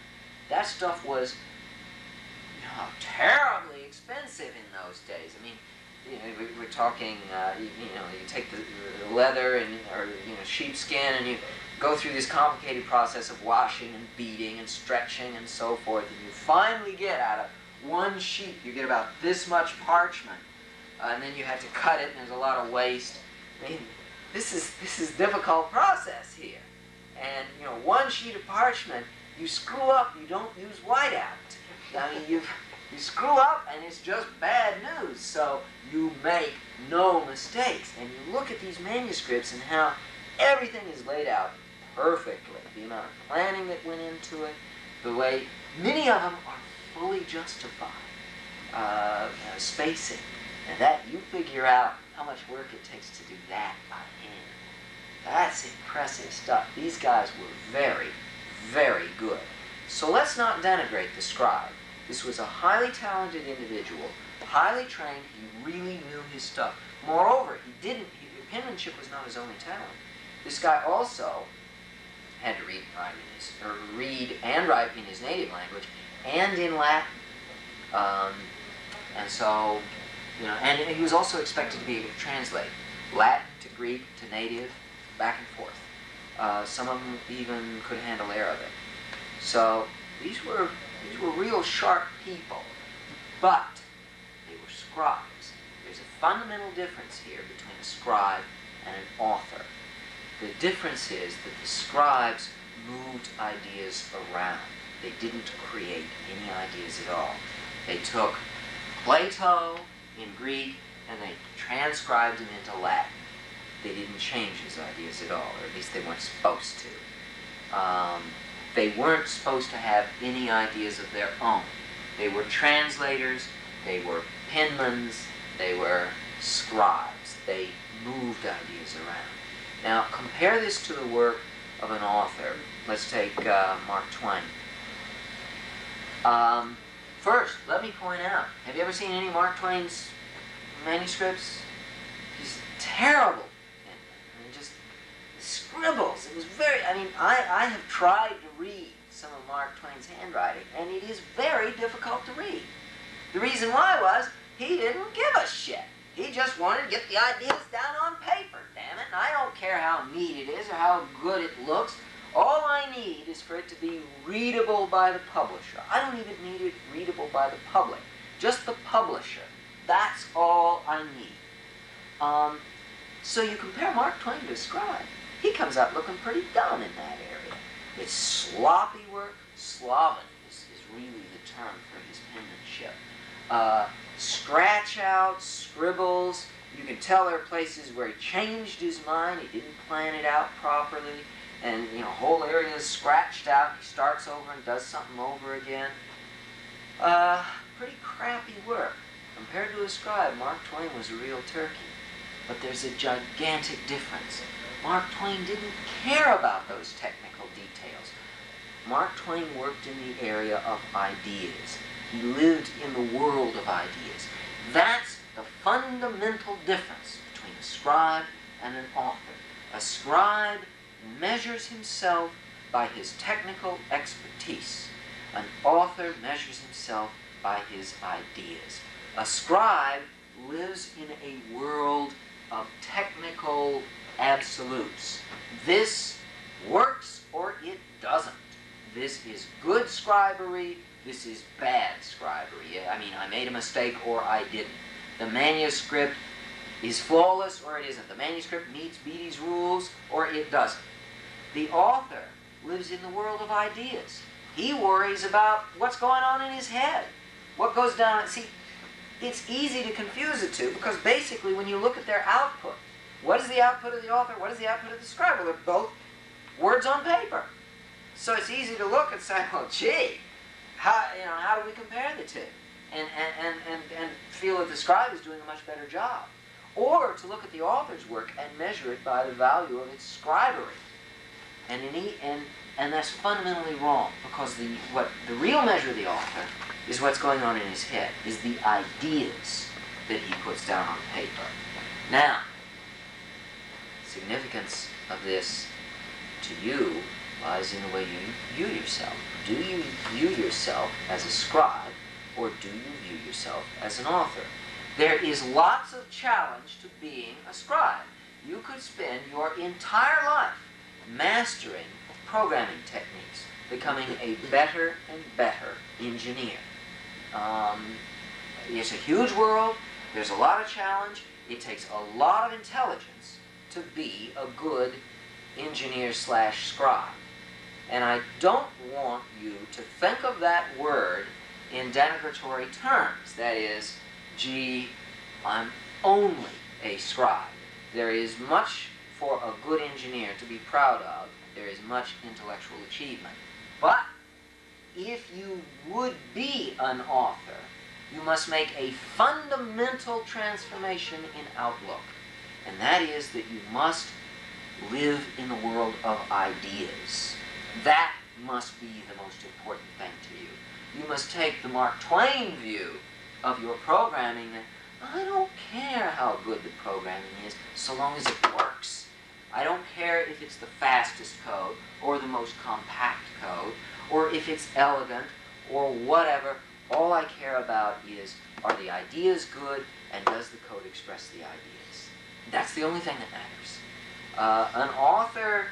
That stuff was terribly expensive in those days. I mean, we're talking, you take the leather or sheepskin, and you go through this complicated process of washing and beating and stretching and so forth, and you finally get out of one sheet, you get about this much parchment, and then you have to cut it, and there's a lot of waste. I mean, this is a difficult process here. And, one sheet of parchment, you screw up, you don't use whiteout. I mean, you screw up, and it's just bad news. So you make no mistakes. And you look at these manuscripts and how everything is laid out perfectly. The amount of planning that went into it, the way many of them are fully justified. Spacing. And that, you figure out how much work it takes to do that by hand. That's impressive stuff. These guys were very, very good. So let's not denigrate the scribe. This was a highly talented individual, highly trained. He really knew his stuff. Moreover, penmanship was not his only talent. This guy also had to read and write in his native language and in Latin. And so, and he was also expected to be able to translate Latin to Greek to native, back and forth. Some of them even could handle Arabic. So these were real sharp people, but they were scribes. There's a fundamental difference here between a scribe and an author. The difference is that the scribes moved ideas around. They didn't create any ideas at all. They took Plato in Greek and they transcribed him into Latin. They didn't change his ideas at all, or at least they weren't supposed to. They weren't supposed to have any ideas of their own. They were translators. They were penmans, they were scribes. They moved ideas around. Now, compare this to the work of an author. Let's take Mark Twain. First, let me point out, have you ever seen any Mark Twain's manuscripts? He's terrible. And just scribbles. It was very, I have tried to read some of Mark Twain's handwriting, and it is very difficult to read. The reason why was he didn't give a shit. He just wanted to get the ideas down on paper, damn it. And I don't care how neat it is or how good it looks. All I need is for it to be readable by the publisher. I don't even need it readable by the public. Just the publisher. That's all I need. So you compare Mark Twain to a scribe. He comes out looking pretty dumb in that area. It's sloppy work. Sloven is really the term for his penmanship. Scratch out, scribbles. You can tell there are places where he changed his mind. He didn't plan it out properly. And, whole area is scratched out. He starts over and does something over again. Pretty crappy work. Compared to a scribe, Mark Twain was a real turkey. But there's a gigantic difference. Mark Twain didn't care about those technical details. Mark Twain worked in the area of ideas. He lived in the world of ideas. That's the fundamental difference between a scribe and an author. A scribe measures himself by his technical expertise. An author measures himself by his ideas. A scribe lives in a world of technical absolutes. This works or it doesn't. This is good scribery, this is bad scribery. I made a mistake or I didn't. The manuscript is flawless or it isn't. The manuscript meets Beattie's rules or it doesn't. The author lives in the world of ideas. He worries about what's going on in his head. What goes down. See, it's easy to confuse the two because basically when you look at their output, what is the output of the author? What is the output of the scribe? Well, they're both words on paper. So it's easy to look and say, well, gee, how do we compare the two? And feel that the scribe is doing a much better job. Or to look at the author's work and measure it by the value of its scribery. And that's fundamentally wrong because the real measure of the author is what's going on in his head, is the ideas that he puts down on paper. Now, significance of this to you lies in the way you view yourself. Do you view yourself as a scribe or do you view yourself as an author? There is lots of challenge to being a scribe. You could spend your entire life mastering programming techniques, becoming a better and better engineer. It's a huge world. There's a lot of challenge. It takes a lot of intelligence to be a good engineer/scribe. And I don't want you to think of that word in denigratory terms. That is, gee, I'm only a scribe. There is much for a good engineer to be proud of. There is much intellectual achievement. But if you would be an author, you must make a fundamental transformation in outlook. And that is that you must live in the world of ideas. That must be the most important thing to you. You must take the Mark Twain view of your programming that I don't care how good the programming is so long as it works. I don't care if it's the fastest code or the most compact code or if it's elegant or whatever. All I care about is, are the ideas good and does the code express the ideas? That's the only thing that matters. An author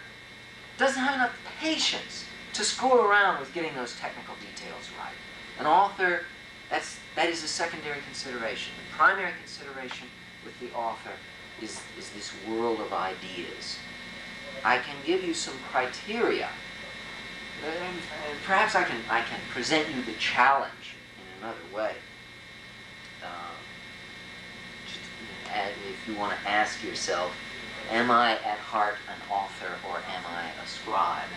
doesn't have enough patience to screw around with getting those technical details right. An author, that is a secondary consideration. The primary consideration with the author is this world of ideas. I can give you some criteria. Perhaps I can present you the challenge in another way. If you want to ask yourself, am I at heart an author or am I a scribe?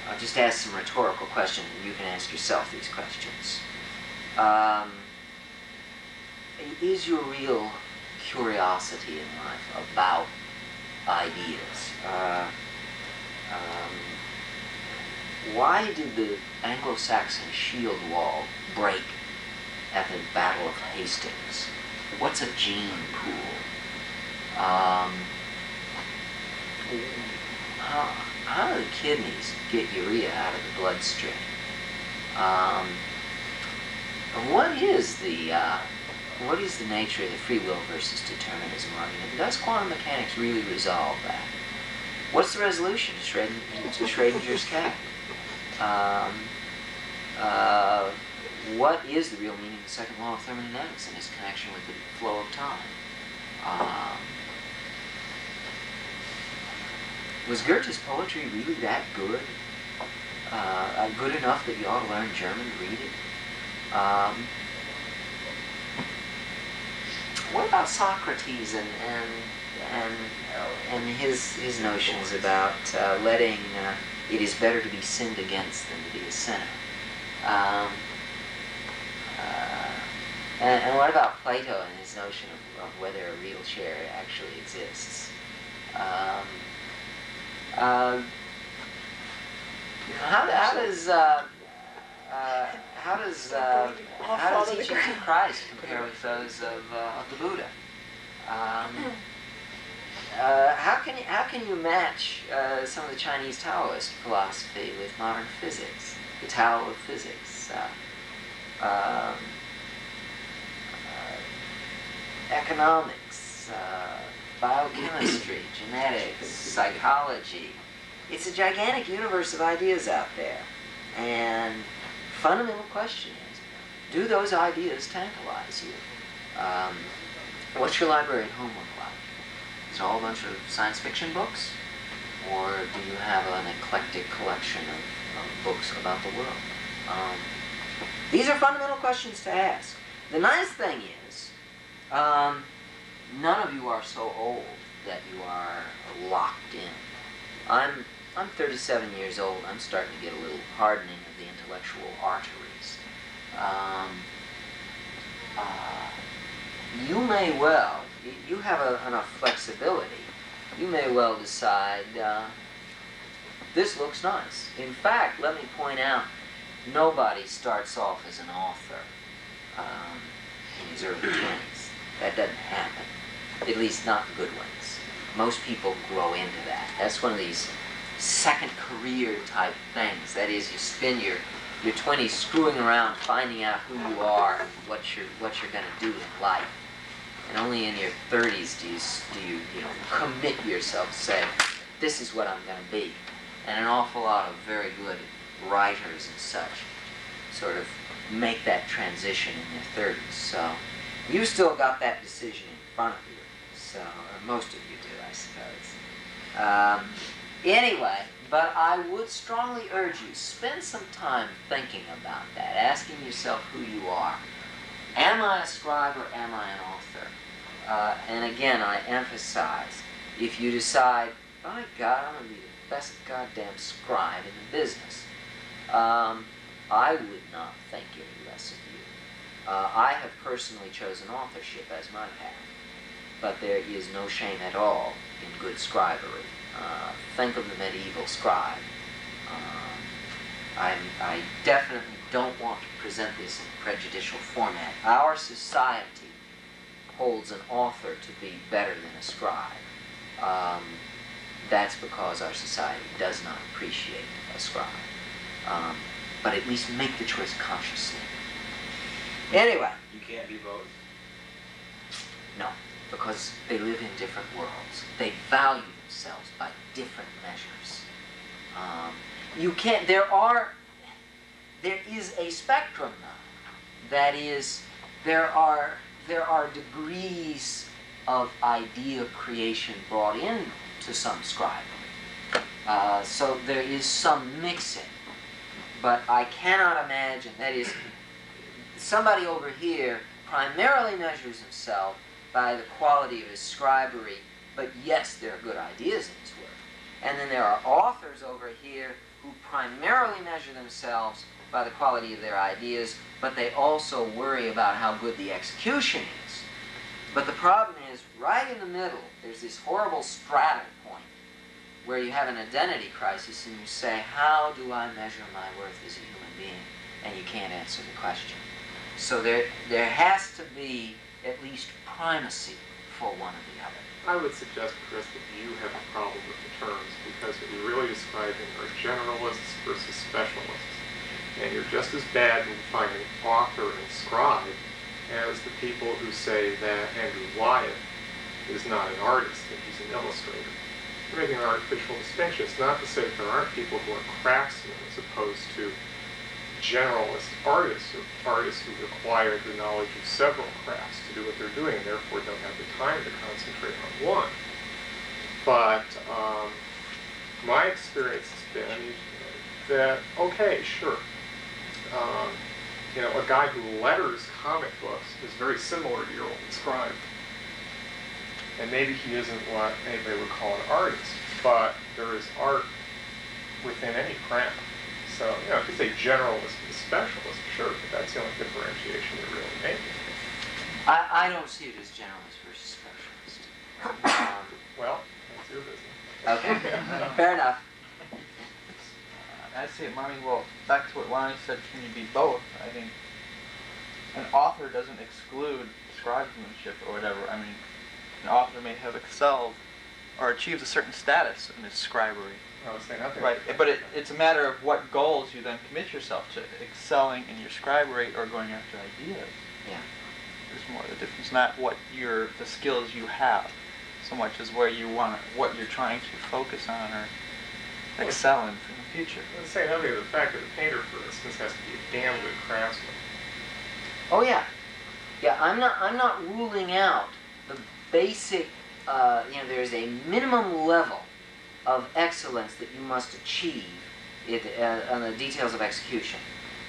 I'll just ask some rhetorical questions and you can ask yourself these questions. is your real curiosity in life about ideas? Why did the Anglo-Saxon shield wall break at the Battle of Hastings? What's a gene pool? How do the kidneys get urea out of the bloodstream? What is the nature of the free will versus determinism argument? Does quantum mechanics really resolve that? What's the resolution to Schrodinger's cat? What is the real meaning of the second law of thermodynamics and its connection with the flow of time? Was Goethe's poetry really that good? Good enough that you ought to learn German to read it? What about Socrates and his notions about letting it is better to be sinned against than to be a sinner? And what about Plato and his notion of whether a real chair actually exists? How does teachings of Christ compare with those of the Buddha? How can you match some of the Chinese Taoist philosophy with modern physics, the Tao of physics? Economics, biochemistry, genetics, psychology. It's a gigantic universe of ideas out there. And fundamental question is, do those ideas tantalize you? What's your library at home look like? Is it all a bunch of science fiction books? Or do you have an eclectic collection of books about the world? These are fundamental questions to ask. The nice thing is, none of you are so old that you are locked in. I'm 37 years old. I'm starting to get a little hardening of the intellectual arteries. You may well, you have enough flexibility, you may well decide, this looks nice. In fact, let me point out, nobody starts off as an author in his early 20s. That doesn't happen, at least not good ones. Most people grow into that. That's one of these second career type things. That is, you spend your 20s screwing around, finding out who you are, and what you're going to do in life. And only in your 30s do you commit yourself to say, this is what I'm going to be. And an awful lot of very good writers and such sort of make that transition in their 30s. So you still got that decision in front of you. So, or most of you do, I suppose. Anyway, but I would strongly urge you, spend some time thinking about that, asking yourself who you are. Am I a scribe or am I an author? And again, I emphasize, if you decide, by God, I'm going to be the best goddamn scribe in the business, I would not think any less of you. I have personally chosen authorship as my path, but there is no shame at all in good scribery. Think of the medieval scribe. I definitely don't want to present this in a prejudicial format. Our society holds an author to be better than a scribe. That's because our society does not appreciate a scribe. But at least make the choice consciously. Anyway. You can't be both? No, because they live in different worlds. They value themselves by different measures. You can't, there is a spectrum now. That is, there are degrees of idea creation brought into some scribery. So there is some mixing. But I cannot imagine, that is, somebody over here primarily measures himself by the quality of his scribery, but yes, there are good ideas in his work. And then there are authors over here who primarily measure themselves by the quality of their ideas, but they also worry about how good the execution is. But the problem is, right in the middle, there's this horrible straddle point where you have an identity crisis and you say, how do I measure my worth as a human being? And you can't answer the question. So there has to be at least primacy for one or the other. I would suggest, Chris, that you have a problem with the terms, because what you're really describing are generalists versus specialists. And you're just as bad in defining author and scribe as the people who say that Andrew Wyeth is not an artist and he's an illustrator. You're making an artificial distinction. It's not to say that there aren't people who are craftsmen as opposed to generalist artists, or artists who require the knowledge of several crafts to do what they're doing and therefore don't have the time to concentrate on one. But my experience has been that, okay, sure, you know, a guy who letters comic books is very similar to your old scribe. And maybe he isn't what anybody would call an artist, but there is art within any craft. So, you know, if you say generalist and specialist, sure, but that's the only differentiation you're really making. I don't see it as generalist versus specialist. Well, that's your business. Okay, fair enough. I see it, I mean, well, back to what Lonnie said, can you be both? I think an author doesn't exclude scribemanship or whatever. I mean, an author may have excelled or achieved a certain status in his scribery. I would say nothing. Right, but it's a matter of what goals you then commit yourself to, excelling in your scribery or going after ideas. Yeah. There's more the difference, not what the skills you have, so much as where you want, what you're trying to focus on or excel in the future. I would say nothing of the fact that a painter, for instance, has to be a damn good craftsman. Oh yeah, yeah. I'm not ruling out the basic. You know, there's a minimum level of excellence that you must achieve on the details of execution.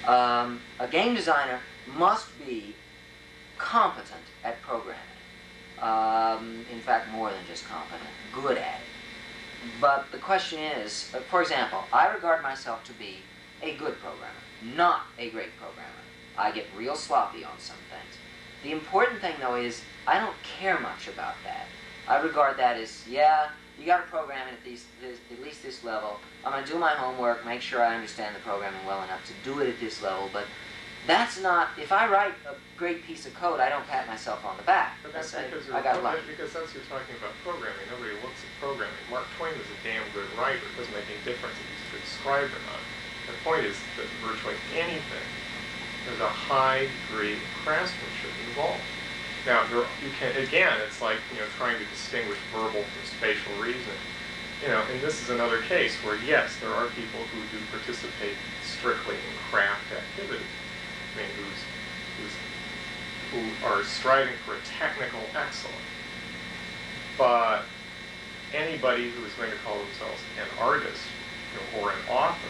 A game designer must be competent at programming. In fact, more than just competent, good at it. But the question is, for example, I regard myself to be a good programmer, not a great programmer. I get real sloppy on some things. The important thing, though, is I don't care much about that. I regard that as, yeah, you got to program it at least this level. I'm going to do my homework, make sure I understand the programming well enough to do it at this level. But that's not, if I write a great piece of code, I don't pat myself on the back. But that's because because you're talking about programming. Nobody looks at programming. Mark Twain was a damn good writer. It doesn't make any difference if he's a good scribe or not. The point is that virtually anything, there's a high degree of craftsmanship involved. Now, you can, again, it's like, you know, trying to distinguish verbal from spatial reasoning. You know, and this is another case where, yes, there are people who do participate strictly in craft activity. I mean, who are striving for a technical excellence. But anybody who is going to call themselves an artist, you know, or an author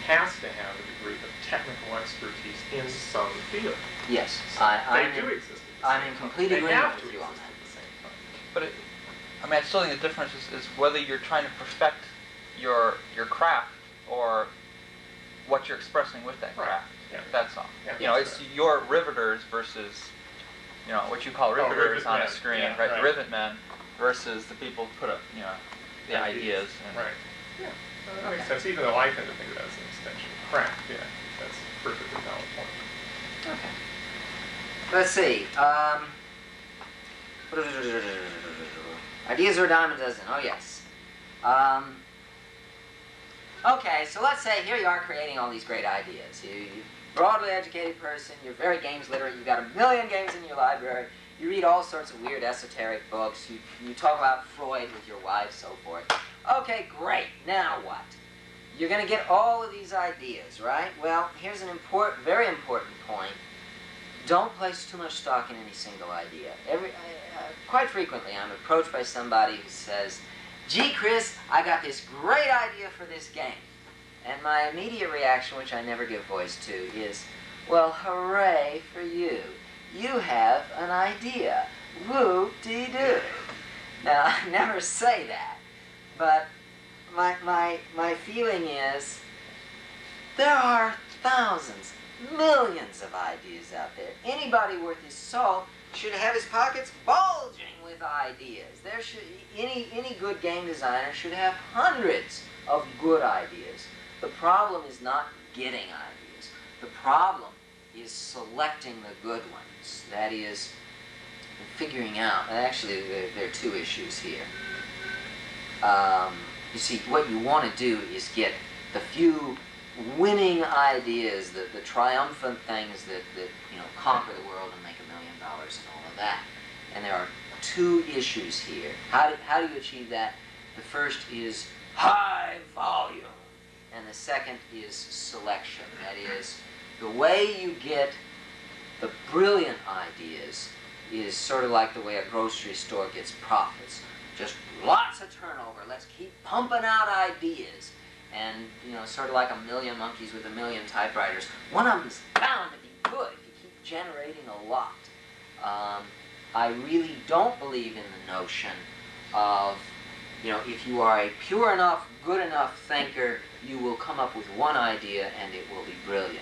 has to have a degree of technical expertise in some field. Yes, So they do exist. I'm in complete agreement with you on that. But I mean, I still think the difference is whether you're trying to perfect your craft or what you're expressing with that craft. Yeah. That's all. Yeah, you know, it's your riveters versus, you know, what you call riveters on a screen, yeah, right? The rivet men versus the people who put up, you know, the ideas. And Right. Yeah. That makes sense. Even though I tend to think of that as an extension of craft. Yeah. That's a perfectly valid point. Okay. Let's see. Ideas are a dime a dozen. Oh, yes. Okay, so let's say here you are creating all these great ideas. You're a broadly educated person. You're very games literate. You've got 1 million games in your library. You read all sorts of weird esoteric books. You talk about Freud with your wife, so forth. Okay, great. Now what? You're going to get all of these ideas, right? Well, here's an very important point. Don't place too much stock in any single idea. Quite frequently, I'm approached by somebody who says, gee, Chris, I got this great idea for this game. And my immediate reaction, which I never give voice to, is, well, hooray for you. You have an idea. Whoop-dee-doo. Now, I never say that, but my feeling is there are thousands, millions of ideas out there. Anybody worth his salt should have his pockets bulging with ideas. There should any good game designer should have hundreds of good ideas. The problem is not getting ideas. The problem is selecting the good ones. That is, figuring out. And actually, there are two issues here. You see, what you want to do is get the few winning ideas, the triumphant things that conquer the world and make $1 million and all of that. And there are two issues here. How do you achieve that? The first is high volume, and the second is selection. That is, the way you get the brilliant ideas is sort of like the way a grocery store gets profits. Just lots of turnover. Let's keep pumping out ideas. And, sort of like a million monkeys with a million typewriters. One of them's bound to be good if you keep generating a lot. I really don't believe in the notion of, if you are a pure enough, good enough thinker, you will come up with one idea and it will be brilliant.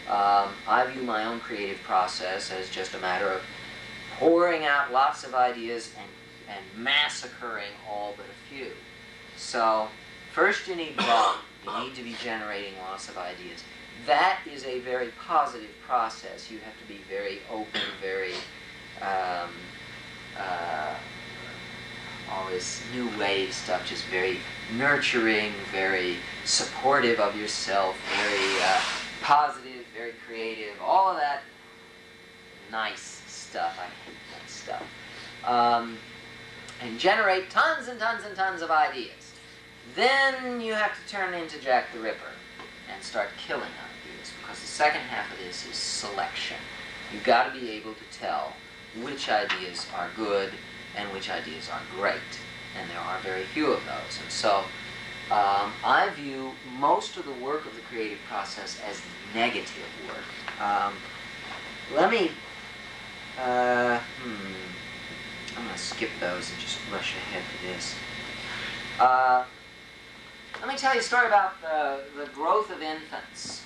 I view my own creative process as just a matter of pouring out lots of ideas and massacring all but a few. So, first you need volume. You need to be generating lots of ideas. That is a very positive process. You have to be very open, very, all this new wave stuff, just very nurturing, very supportive of yourself, very positive, very creative, all of that nice stuff. I hate that stuff. And generate tons and tons and tons of ideas. Then you have to turn into Jack the Ripper and start killing ideas, because the second half of this is selection. You've got to be able to tell which ideas are good and which ideas are great, and there are very few of those. And so I view most of the work of the creative process as negative work. I'm going to skip those and just rush ahead to this. Let me tell you a story about the growth of infants.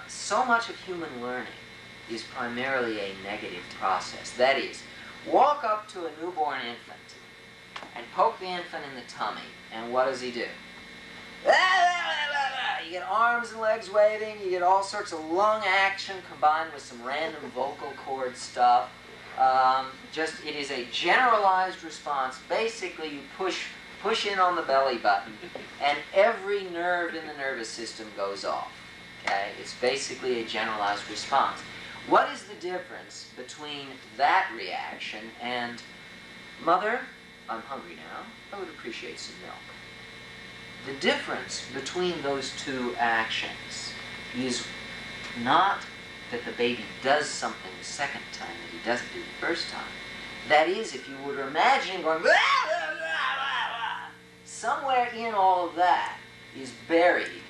So much of human learning is primarily a negative process. That is, walk up to a newborn infant and poke the infant in the tummy, and what does he do? You get arms and legs waving, you get all sorts of lung action combined with some random vocal cord stuff. It is a generalized response. Basically, you push in on the belly button, and every nerve in the nervous system goes off. Okay? It's basically a generalized response. What is the difference between that reaction and, Mother, I'm hungry now, I would appreciate some milk? The difference between those two actions is not that the baby does something the second time that he doesn't do the first time. That is, if you were to imagine going, blah, blah, blah, blah, blah, somewhere in all of that is buried,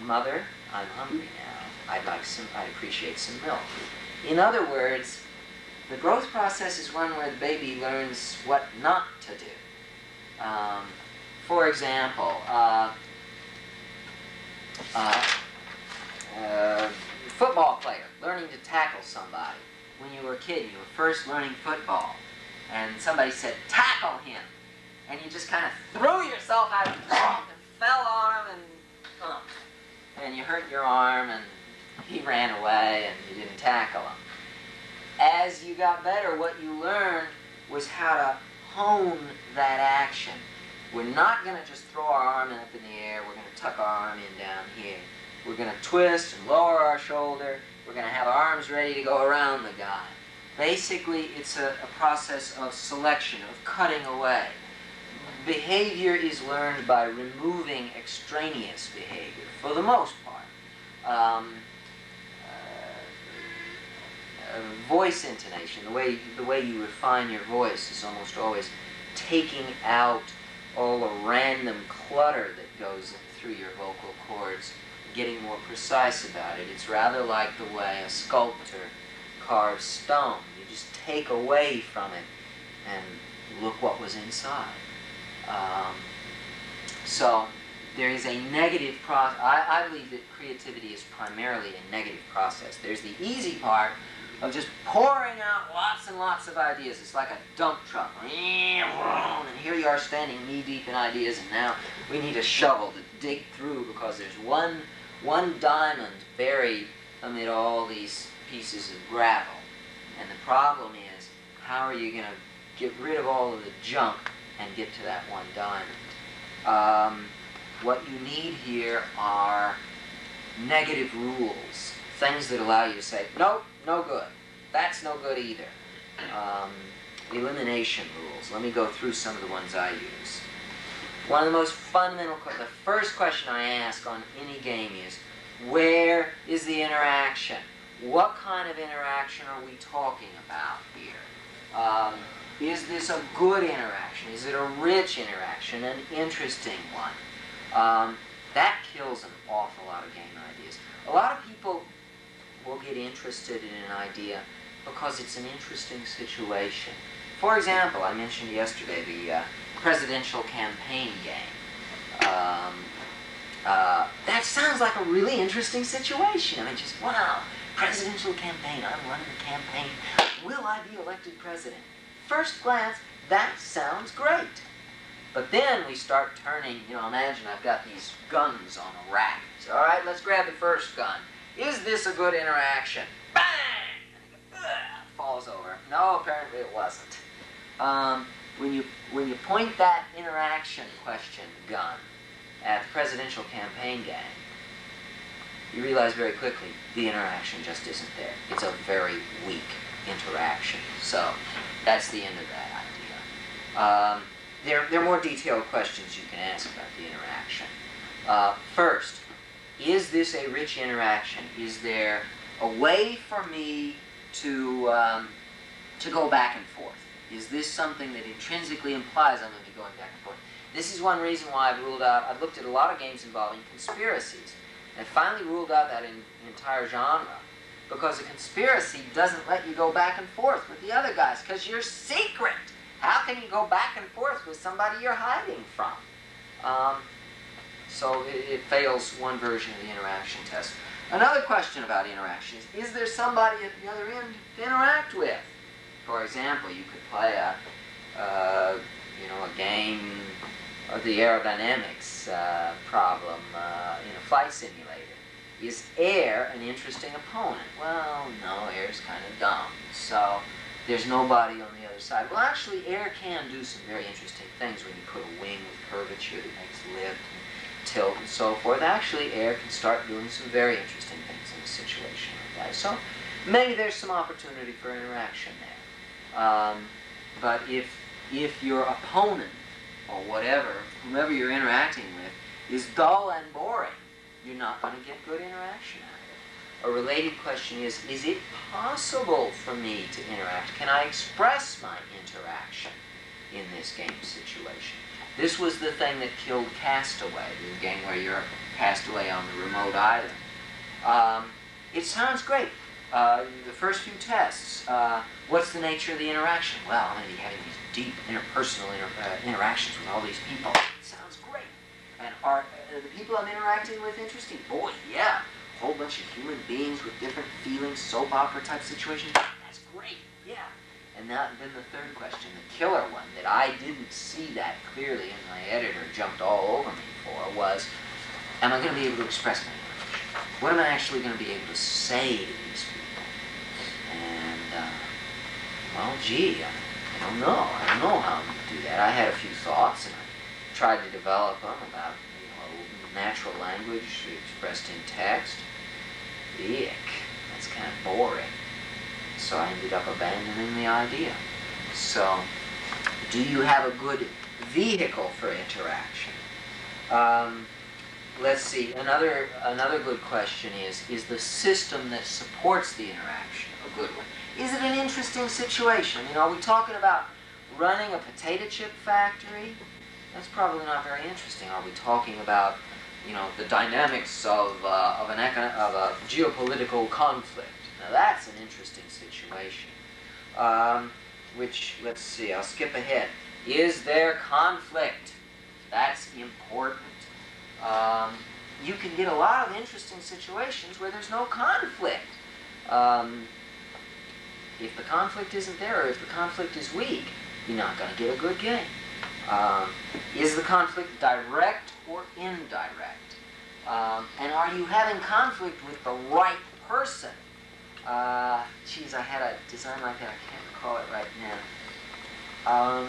Mother, I'm hungry now, I'd appreciate some milk. In other words, the growth process is one where the baby learns what not to do. For example, football player learning to tackle somebody. When you were a kid, you were first learning football, and somebody said, tackle him, and you just kind of threw yourself out and fell on him, and you hurt your arm, and he ran away, and you didn't tackle him. As you got better, what you learned was how to hone that action. We're not going to just throw our arm up in the air. We're going to tuck our arm in down here. We're going to twist and lower our shoulder. We're going to have our arms ready to go around the guy. Basically, it's a process of selection, of cutting away. Behavior is learned by removing extraneous behavior, for the most part. Voice intonation, the way you refine your voice, is almost always taking out all the random clutter that goes through your vocal cords, getting more precise about it. It's rather like the way a sculptor carves stone. You just take away from it and look what was inside. So there is a negative process. I believe that creativity is primarily a negative process. There's the easy part of just pouring out lots and lots of ideas. It's like a dump truck. And here you are standing knee-deep in ideas, and now we need a shovel to dig through because there's one diamond buried amid all these pieces of gravel. And the problem is, how are you going to get rid of all of the junk and get to that one diamond? What you need here are negative rules, things that allow you to say, nope, no good. That's no good either. Elimination rules. Let me go through some of the ones I use. One of the most fundamental, the first question I ask on any game is, where is the interaction? What kind of interaction are we talking about here? Is this a good interaction? Is it a rich interaction, an interesting one? That kills an awful lot of game ideas. A lot of people will get interested in an idea because it's an interesting situation. For example, I mentioned yesterday the presidential campaign game. That sounds like a really interesting situation. I mean, just, wow, presidential campaign, I'm running the campaign. Will I be elected president? First glance, that sounds great. But then we start turning, imagine I've got these guns on a rack. So, all right, let's grab the first gun. Is this a good interaction? Bang! And it falls over. No, apparently it wasn't. When you point that interaction question gun at the presidential campaign game, you realize very quickly the interaction just isn't there. It's a very weak interaction. So that's the end of that idea. There are more detailed questions you can ask about the interaction. First, is this a rich interaction? Is there a way for me to go back and forth? Is this something that intrinsically implies I'm going to be going back and forth? This is one reason why I've looked at a lot of games involving conspiracies, and finally ruled out that entire genre, because a conspiracy doesn't let you go back and forth with the other guys, because you're secret. How can you go back and forth with somebody you're hiding from? So it fails one version of the interaction test. Another question about interaction is there somebody at the other end to interact with? For example, you could play a game of the aerodynamics problem in a flight simulator. Is air an interesting opponent? Well, no, air's kind of dumb. So there's nobody on the other side. Well, actually, air can do some very interesting things when you put a wing with curvature that makes lift and tilt and so forth. Actually, air can start doing some very interesting things in a situation like that. So maybe there's some opportunity for interaction there. But if your opponent, or whomever you're interacting with, is dull and boring, you're not going to get good interaction out of it. A related question is it possible for me to interact? Can I express my interaction in this game situation? This was the thing that killed Castaway, the game where you're castaway on the remote island. It sounds great. The first few tests, what's the nature of the interaction? Well, I'm going to be having these deep interpersonal interactions with all these people. It sounds great. And are the people I'm interacting with interesting? Boy, yeah. A whole bunch of human beings with different feelings, soap opera type situations. That's great, yeah. And then the third question, the killer one, that I didn't see that clearly and my editor jumped all over me for, was, am I going to be able to express my interaction? What am I actually going to be able to say to these people? And, well, gee, I don't know. I don't know how I'm going to do that. I had a few thoughts, and I tried to develop them about, natural language expressed in text. Eek, that's kind of boring. So I ended up abandoning the idea. So, do you have a good vehicle for interaction? Let's see, another good question is the system that supports the interaction a good one? Is it an interesting situation? Are we talking about running a potato chip factory? That's probably not very interesting. Are we talking about, the dynamics of a geopolitical conflict? Now that's an interesting situation. Let's see, I'll skip ahead. Is there conflict? That's important. you can get a lot of interesting situations where there's no conflict. If the conflict isn't there, or if the conflict is weak, you're not going to get a good game. Is the conflict direct or indirect? And are you having conflict with the right person? Geez, I had a design like that, I can't recall it right now.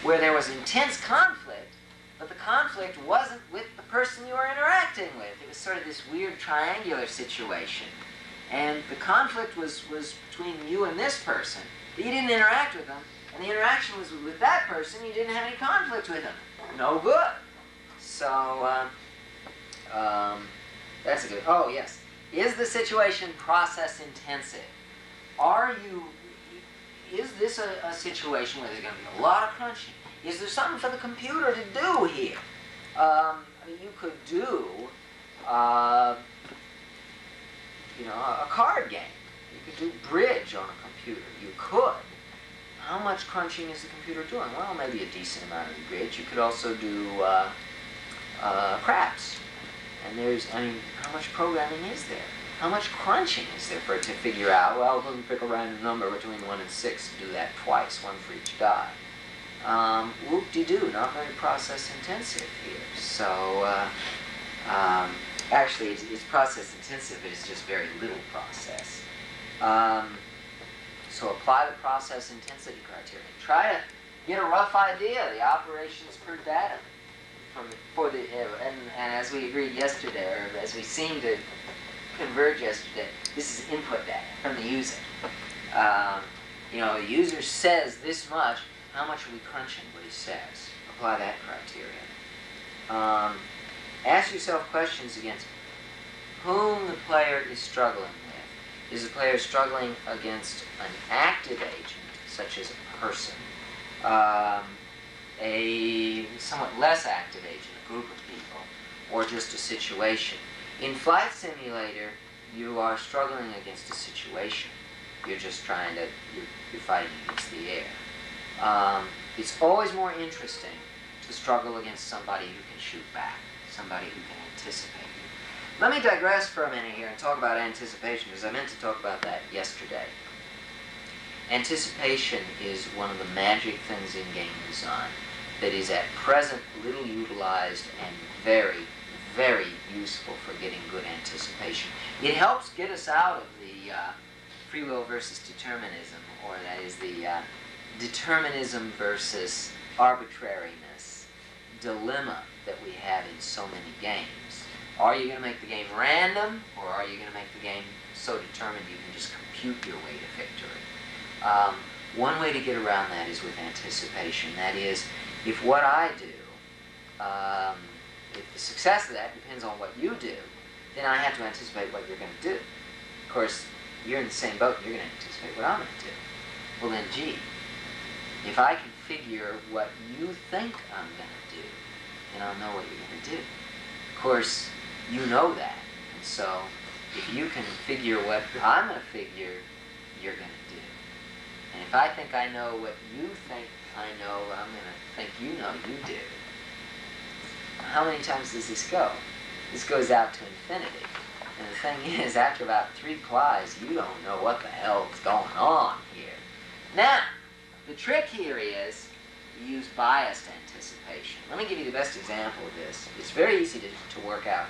Where there was intense conflict, but the conflict wasn't with the person you were interacting with. It was sort of this weird triangular situation. And the conflict was between you and this person, but you didn't interact with them. And the interaction was with that person, you didn't have any conflict with them. No good. So, that's a good, oh yes. Is the situation process intensive? Is this a situation where there's going to be a lot of crunching? Is there something for the computer to do here? You could do, a card game. You could do bridge on a computer. You could. How much crunching is the computer doing? Well, maybe a decent amount of bridge. You could also do craps. And how much programming is there? How much crunching is there for it to figure out, well, let me pick a random number between 1 and 6 and do that twice, one for each die. Whoop-de-doo, not very process intensive here. So, actually, it's process intensive, but it's just very little process. So apply the process intensity criterion. Try to get a rough idea of the operations per datum. And as we agreed yesterday, or as we seemed to converge yesterday, this is input data from the user. The user says this much, how much are we crunching what he says? Apply that criterion. Ask yourself questions against whom the player is struggling with. Is the player struggling against an active agent, such as a person, a somewhat less active agent, a group of people, or just a situation? In Flight Simulator, you are struggling against a situation. You're just you're fighting against the air. It's always more interesting to struggle against somebody who can shoot back, somebody who can anticipate. Let me digress for a minute here and talk about anticipation, because I meant to talk about that yesterday. Anticipation is one of the magic things in game design that is at present little utilized and very, very useful for getting good anticipation. It helps get us out of the free will versus determinism, or that is the determinism versus arbitrariness dilemma that we have in so many games. Are you going to make the game random, or are you going to make the game so determined you can just compute your way to victory? One way to get around that is with anticipation. That is, if what I do, if the success of that depends on what you do, then I have to anticipate what you're going to do. Of course, you're in the same boat, and you're going to anticipate what I'm going to do. Well then, gee, if I can figure what you think I'm going to do, then I'll know what you're going to do. Of course, you know that. And so, if you can figure what I'm going to figure, you're going to do. And if I think I know what you think I know, I'm going to think you know you do. How many times does this go? This goes out to infinity. And the thing is, after about 3 plies, you don't know what the hell is going on here. Now, the trick here is you use biased anticipation. Let me give you the best example of this. It's very easy to work out.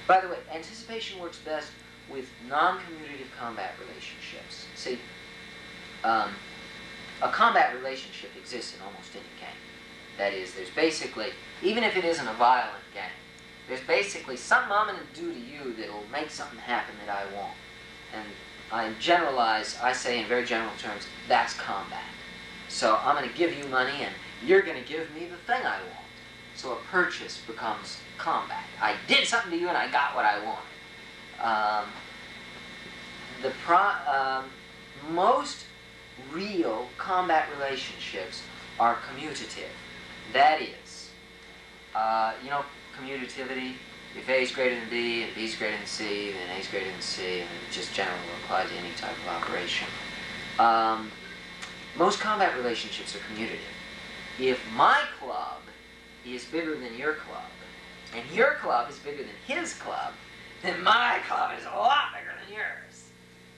By the way, anticipation works best with non-commutative combat relationships. See, a combat relationship exists in almost any game. That is, there's basically, even if it isn't a violent game, there's basically something I'm going to do to you that'll make something happen that I want. And I say in very general terms, that's combat. So I'm going to give you money and you're going to give me the thing I want. So a purchase becomes combat. I did something to you and I got what I wanted. Most real combat relationships are commutative. That is, commutativity, if A is greater than B and B is greater than C, then A is greater than C, and it just generally will apply to any type of operation. Most combat relationships are commutative. If my club is bigger than your club, and your club is bigger than his club, then my club is a lot bigger than yours.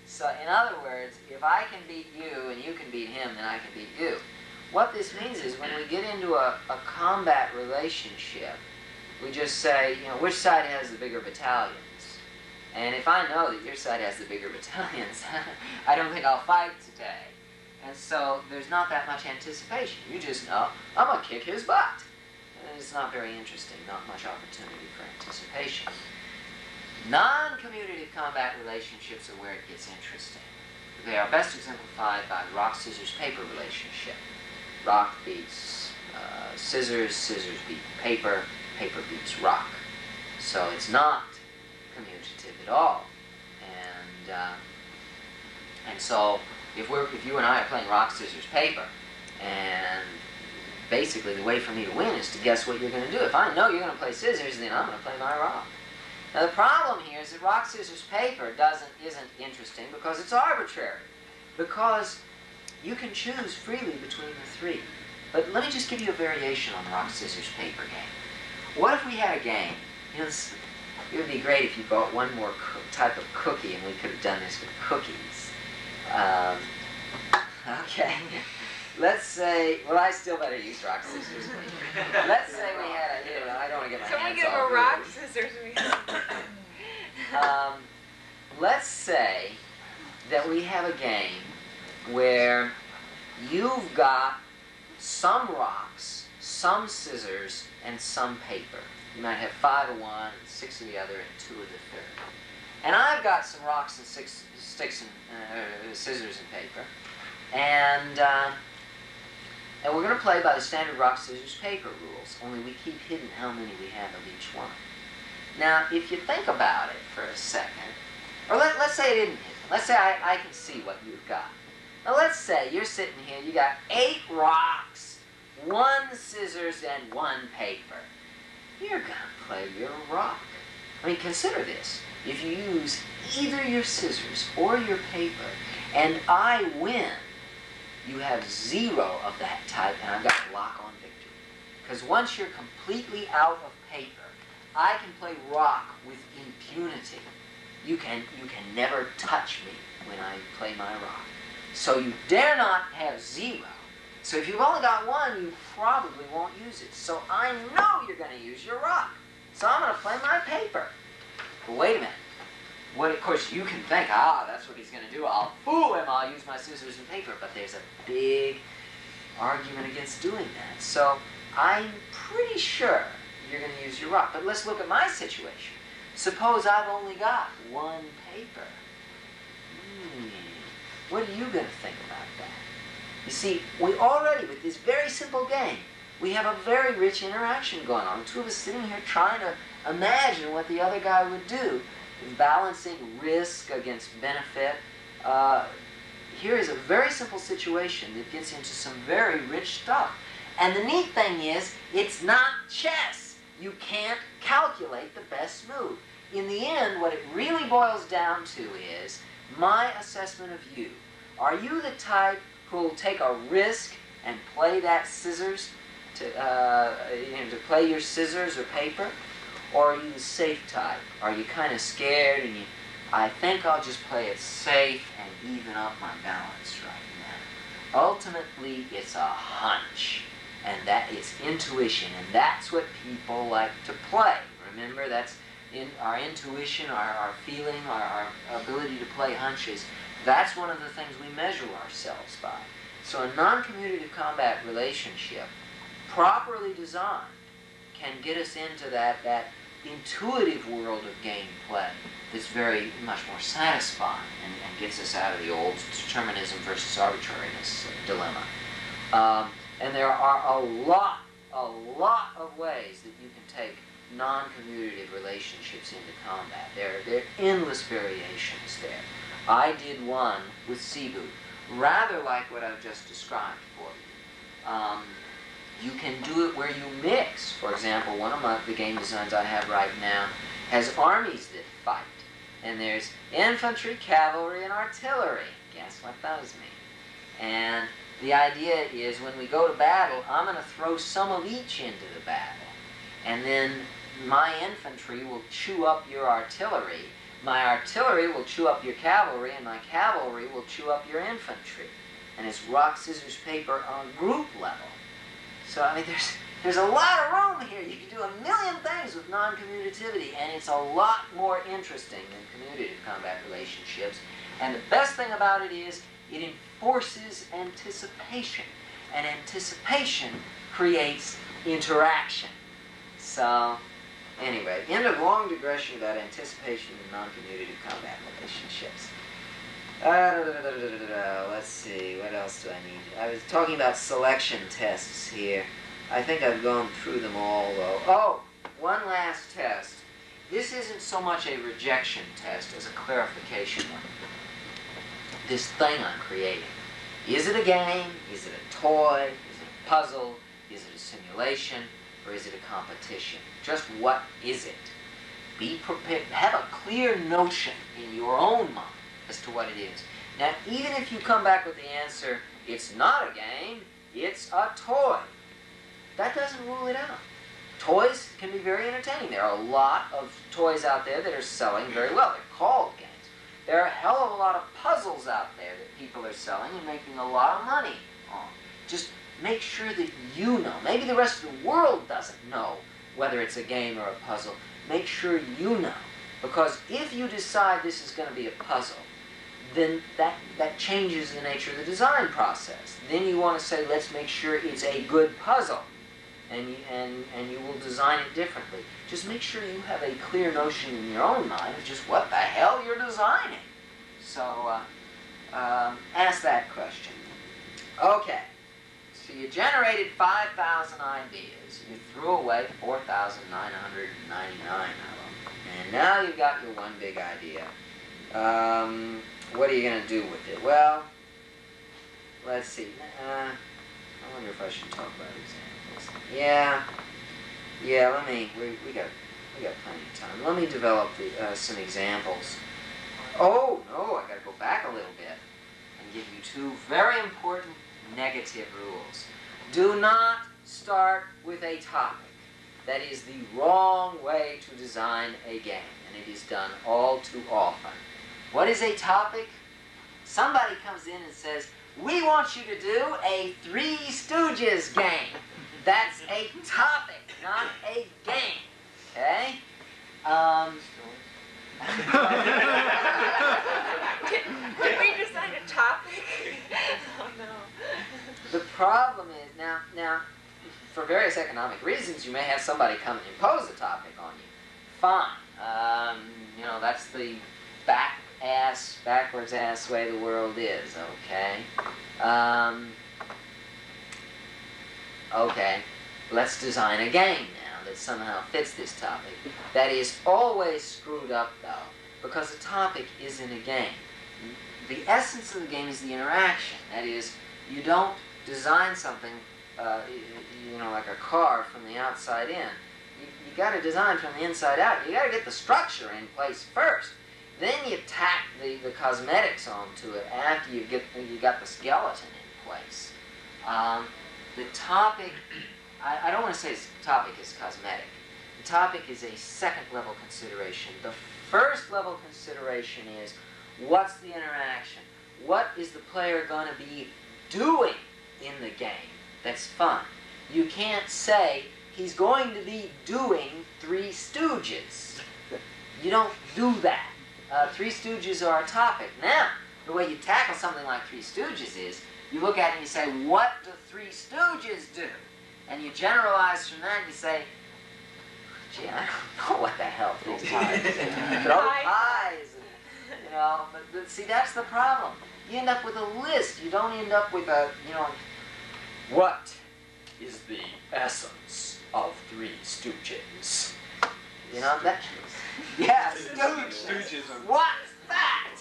So in other words, if I can beat you and you can beat him, then I can beat you. What this means is when we get into a combat relationship, we just say, you know, which side has the bigger battalions? And if I know that your side has the bigger battalions, I don't think I'll fight today. And so there's not that much anticipation. You just know, I'm going to kick his butt. And it's not very interesting, not much opportunity for anticipation. Non-commutative combat relationships are where it gets interesting. They are best exemplified by the rock, scissors, paper relationship. Rock beats scissors, scissors beat paper, paper beats rock. So it's not commutative at all. And so if you and I are playing rock, scissors, paper, and basically the way for me to win is to guess what you're going to do. If I know you're going to play scissors, then I'm going to play my rock. Now the problem here is that rock, scissors, paper isn't interesting because it's arbitrary. Because you can choose freely between the three. But let me just give you a variation on the rock, scissors, paper game. What if we had a game? You know, it would be great if you bought one more type of cookie and we could have done this with cookies. Okay. Let's say, well, I still better use rock, scissors, paper. Let's say we had a, I don't want to get my hands all Can we give a rock, scissors, let's say that we have a game where you've got some rocks, some scissors, and some paper. You might have 5 of one, 6 of the other, and 2 of the third. And I've got some rocks and sticks and scissors and paper. And we're going to play by the standard rock, scissors, paper rules, only we keep hidden how many we have of each one. Now, if you think about it for a second, or let's say it isn't hidden. Let's say I can see what you've got. Now, let's say you're sitting here, you got 8 rocks, 1 scissors, and 1 paper. You're going to play your rock. I mean, consider this. If you use either your scissors or your paper, and I win, you have 0 of that type, and I've got a lock on victory. Because once you're completely out of paper, I can play rock with impunity. You can never touch me when I play my rock. So you dare not have 0. So if you've only got 1, you probably won't use it. So I know you're going to use your rock. So I'm going to play my paper. But wait a minute. What, of course, you can think, that's what he's going to do. I'll fool him. I'll use my scissors and paper. But there's a big argument against doing that. So I'm pretty sure you're going to use your rock. But let's look at my situation. Suppose I've only got 1 paper. What are you going to think about that? You see, we already, with this very simple game, we have a very rich interaction going on. The two of us sitting here trying to imagine what the other guy would do, balancing risk against benefit. Here is a very simple situation that gets into some very rich stuff. And the neat thing is, it's not chess. You can't calculate the best move. In the end, what it really boils down to is my assessment of you. Are you the type who will take a risk and play that scissors, to play your scissors or paper? Or are you the safe type? Are you kind of scared and I think I'll just play it safe and even up my balance right now? Ultimately, it's a hunch. And that it's intuition. And that's what people like to play. Remember, that's our intuition, our feeling, our ability to play hunches. That's one of the things we measure ourselves by. So a non-commutative combat relationship, properly designed, can get us into that intuitive world of gameplay that's very much more satisfying and gets us out of the old determinism versus arbitrariness dilemma. And there are a lot of ways that you can take non-commutative relationships into combat. There are endless variations there. I did one with Cebu, rather like what I've just described for you. You can do it where you mix. For example, one of the game designs I have right now has armies that fight. And there's infantry, cavalry, and artillery. Guess what those mean? And the idea is when we go to battle, I'm going to throw some of each into the battle. And then my infantry will chew up your artillery, my artillery will chew up your cavalry, and my cavalry will chew up your infantry. And it's rock, scissors, paper on group level. So, I mean, there's a lot of room here. You can do a million things with non-commutativity, and it's a lot more interesting than commutative combat relationships. And the best thing about it is it enforces anticipation, and anticipation creates interaction. So, anyway, end of long digression about anticipation in non-commutative combat relationships. Let's see, what else do I need? I was talking about selection tests here. I think I've gone through them all, though. Oh, one last test. This isn't so much a rejection test as a clarification one. This thing I'm creating. Is it a game? Is it a toy? Is it a puzzle? Is it a simulation? Or is it a competition? Just what is it? Be prepared. Have a clear notion in your own mind as to what it is. Now, even if you come back with the answer, it's not a game, it's a toy, that doesn't rule it out. Toys can be very entertaining. There are a lot of toys out there that are selling very well. They're called games. There are a hell of a lot of puzzles out there that people are selling and making a lot of money on. Just make sure that you know. Maybe the rest of the world doesn't know whether it's a game or a puzzle. Make sure you know. Because if you decide this is going to be a puzzle, then that changes the nature of the design process. Then you want to say, let's make sure it's a good puzzle. And you will design it differently. Just make sure you have a clear notion in your own mind of just what the hell you're designing. So ask that question. Okay. So you generated 5,000 ideas. You threw away 4,999 of them. And now you've got your one big idea. What are you going to do with it? Well, let's see. I wonder if I should talk about examples. Yeah, let me, we got plenty of time. Let me develop some examples. Oh, no, I got to go back a little bit and give you two very important negative rules. Do not start with a topic. That is the wrong way to design a game, and it is done all too often. What is a topic? Somebody comes in and says, we want you to do a Three Stooges game. That's a topic, not a game. Okay? Did we design a topic? Oh no. The problem is, now, for various economic reasons, you may have somebody come and impose a topic on you. Fine. You know, that's the backwards ass way the world is, okay? Okay, let's design a game now that somehow fits this topic. That is always screwed up, though, because the topic isn't a game. The essence of the game is the interaction. That is, you don't design something, you know, like a car from the outside in. You got to design from the inside out. You got to get the structure in place first. Then you tack the cosmetics onto it after you got the skeleton in place. The topic, I don't want to say the topic is cosmetic. The topic is a second level consideration. The first level consideration is, what's the interaction? What is the player going to be doing in the game that's fun? You can't say, he's going to be doing Three Stooges. You don't do that. Three Stooges are a topic. Now, the way you tackle something like Three Stooges is, you look at it and you say, what do Three Stooges do? And you generalize from that and you say, gee, I don't know what the hell these pies do. Throw pies. You know, but see, that's the problem. You end up with a list. You don't end up with a, you know, what is the essence of Three Stooges? You know, that... Yeah, Stooges. What's that?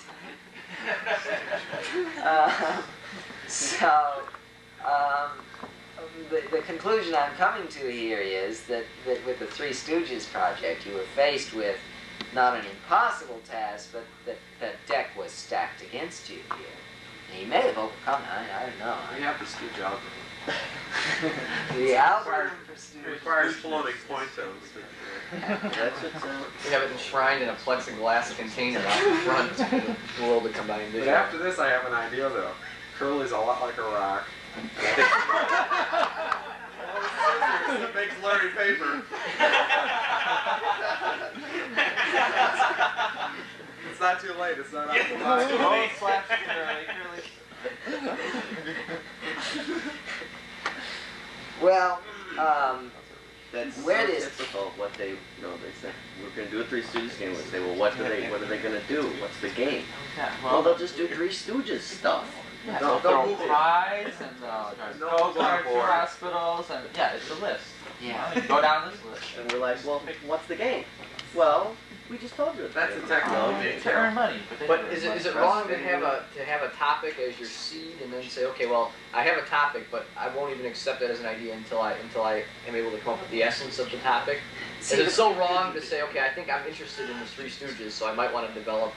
The conclusion I'm coming to here is that with the Three Stooges project, you were faced with not an impossible task, but that deck was stacked against you here. And you may have overcome it. I don't know. We have the Stooge algorithm. The algorithm for It students. requires floating point zones. That's what's We have it enshrined in a plexiglass container out in front to the world of combined But vision. after this, I have an idea though. Curly's a lot like a rock. And I think it makes Larry paper. It's not too late. It's not out of the box. Oh, slash Curly. Well, That's Where so it is- typical. What they, they say we're going to do a Three Stooges game. We say, well, what are they going to do? What's the game? Yeah, Well, they'll just do Three Stooges stuff. yeah, They'll they'll throw move it. prize and No go one's on to board. hospitals and yeah, it's a list. yeah. You go down this list. And we're like, well, what's the game? Well, we just told you. That's a game. technical No, detail. To earn money, but, they But do is like it wrong to breastfeeding. have a topic as your seed and then say, okay, well, I have a topic, but I won't even accept it as an idea until I am able to come up with the essence of the topic? Is it so wrong to say, okay, I think I'm interested in the Three Stooges, so I might want to develop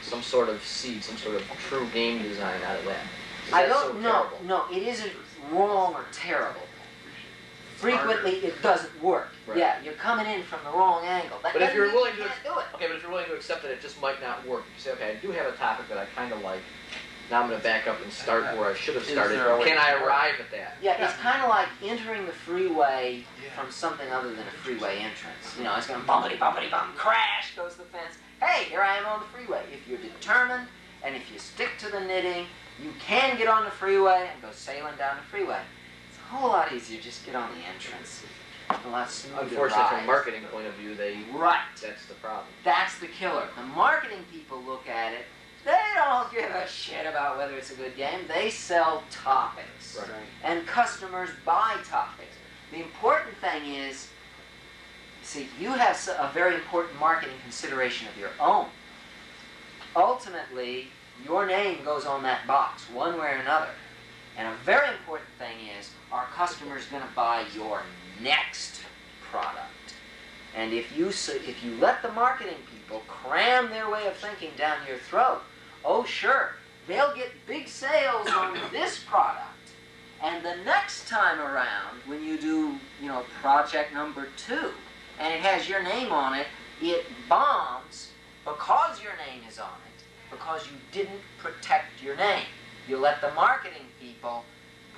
some sort of seed, some sort of true game design out of that? Is I that don't so know. terrible? No, it isn't wrong or terrible. Frequently, it doesn't work. Right. Yeah, you're coming in from the wrong angle. That But if doesn't you're mean willing you to, can't do it. okay, but if you're willing to accept that it just might not work, you say, okay, I do have a topic that I kind of like. Now I'm going to back up and start where I should have Is started. there a way Can to I work? arrive at that? Yeah, it's kind of like entering the freeway from something other than a freeway entrance. You know, it's going to bumpity bumpity bump, crash goes the fence. Hey, here I am on the freeway. If you're determined and if you stick to the knitting, you can get on the freeway and go sailing down the freeway. It's a whole lot easier just get on the entrance. A lot smoother Unfortunately, from a ride. marketing point of view, Right. that's the problem. That's the killer. The marketing people look at it. They don't give a shit about whether it's a good game. They sell topics. Right. And customers buy topics. The important thing is, see, you have a very important marketing consideration of your own. Ultimately, your name goes on that box, one way or another. And a very important thing is, are customers going to buy your next product? And if you let the marketing people cram their way of thinking down your throat, oh sure, they'll get big sales on this product. And the next time around, when you do, project number 2, and it has your name on it, it bombs because your name is on it, because you didn't protect your name. You let the marketing people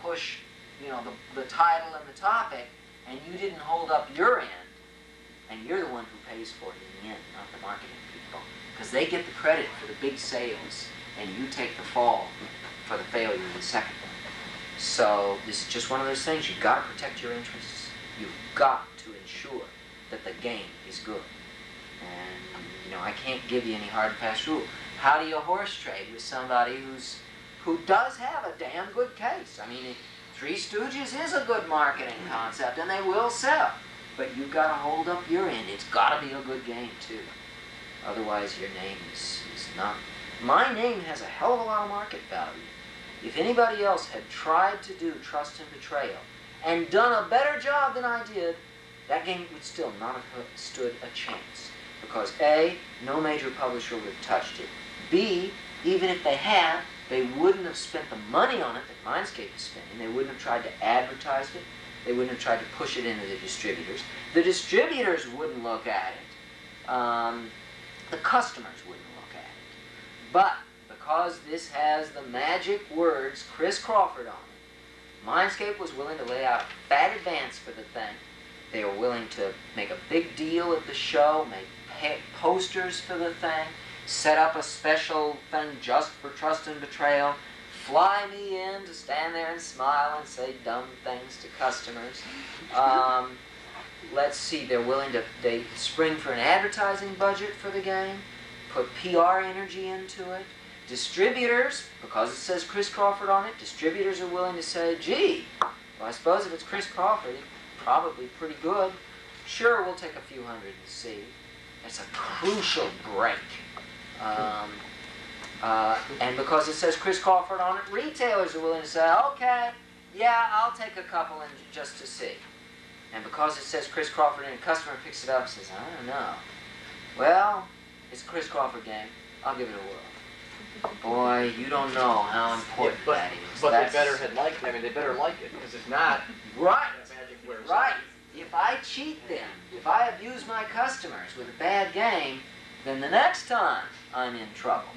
push, the title and the topic, and you didn't hold up your end, and you're the one who pays for it in the end, not the marketing people, because they get the credit for the big sales, and you take the fall for the failure of the second one. So this is just one of those things. You've got to protect your interests. You've got to ensure that the game is good. And I can't give you any hard and fast rule. How do you horse trade with somebody who does have a damn good case? I mean, Three Stooges is a good marketing concept, and they will sell. But you've got to hold up your end. It's got to be a good game too. Otherwise, your name is not. My name has a hell of a lot of market value. If anybody else had tried to do Trust and Betrayal and done a better job than I did, that game would still not have stood a chance. Because A, no major publisher would have touched it. B, even if they had, they wouldn't have spent the money on it that Mindscape is spending. They wouldn't have tried to advertise it. They wouldn't have tried to push it into the distributors. The distributors wouldn't look at it. The customers wouldn't look at it. But because this has the magic words Chris Crawford on it, Mindscape was willing to lay out a fat advance for the thing. They were willing to make a big deal at the show, make posters for the thing, set up a special thing just for Trust and Betrayal, fly me in to stand there and smile and say dumb things to customers. Let's see, they spring for an advertising budget for the game, put PR energy into it. Distributors, because it says Chris Crawford on it, distributors are willing to say, gee, well, I suppose if it's Chris Crawford, it's probably pretty good. Sure, we'll take a few hundred and see. It's a crucial break. And because it says Chris Crawford on it, retailers are willing to say, okay, yeah, I'll take a couple in just to see. And because it says Chris Crawford and a customer picks it up and says, I don't know. Well, it's a Chris Crawford game. I'll give it a whirl. Boy, you don't know how important but that is. but That's they better had liked. I mean, they better like it because if not, right. that magic wears Right. off. If I cheat them, if I abuse my customers with a bad game, then the next time I'm in trouble.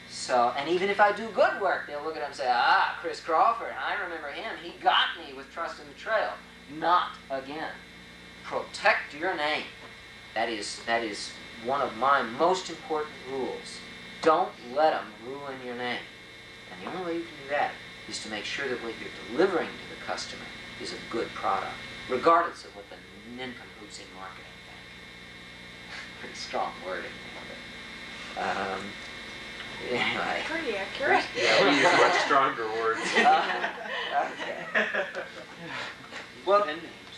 So, and even if I do good work, they'll look at it and say, ah, Chris Crawford, I remember him. He got me with Trust in the Trail. Not again. Protect your name. That is one of my most important rules. Don't let them ruin your name. And the only way you can do that is to make sure that what you're delivering to the customer is a good product, regardless of what the nincompoops in marketing think. Pretty strong wording there. Anyway. Pretty accurate. Yeah, we use much stronger words. Okay. Well,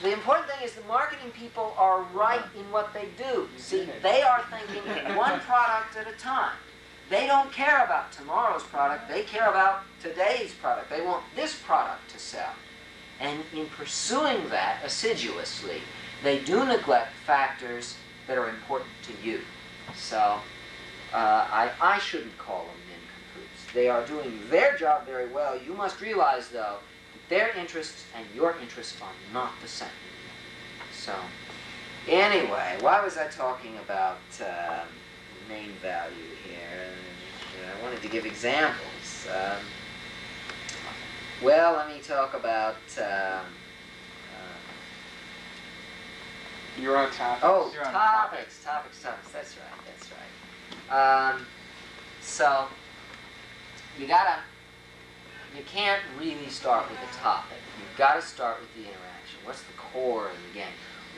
the important thing is the marketing people are right in what they do. See, they are thinking one product at a time. They don't care about tomorrow's product. They care about today's product. They want this product to sell. And in pursuing that assiduously, they do neglect factors that are important to you. So I shouldn't call them nincompoops. They are doing their job very well. You must realize, though, that their interests and your interests are not the same. So, anyway, why was I talking about name value here? I wanted to give examples. Well, let me talk about... You're on topics. Oh, You're on topics. That's right. So, you can't really start with a topic. You've got to start with the interaction. What's the core of the game?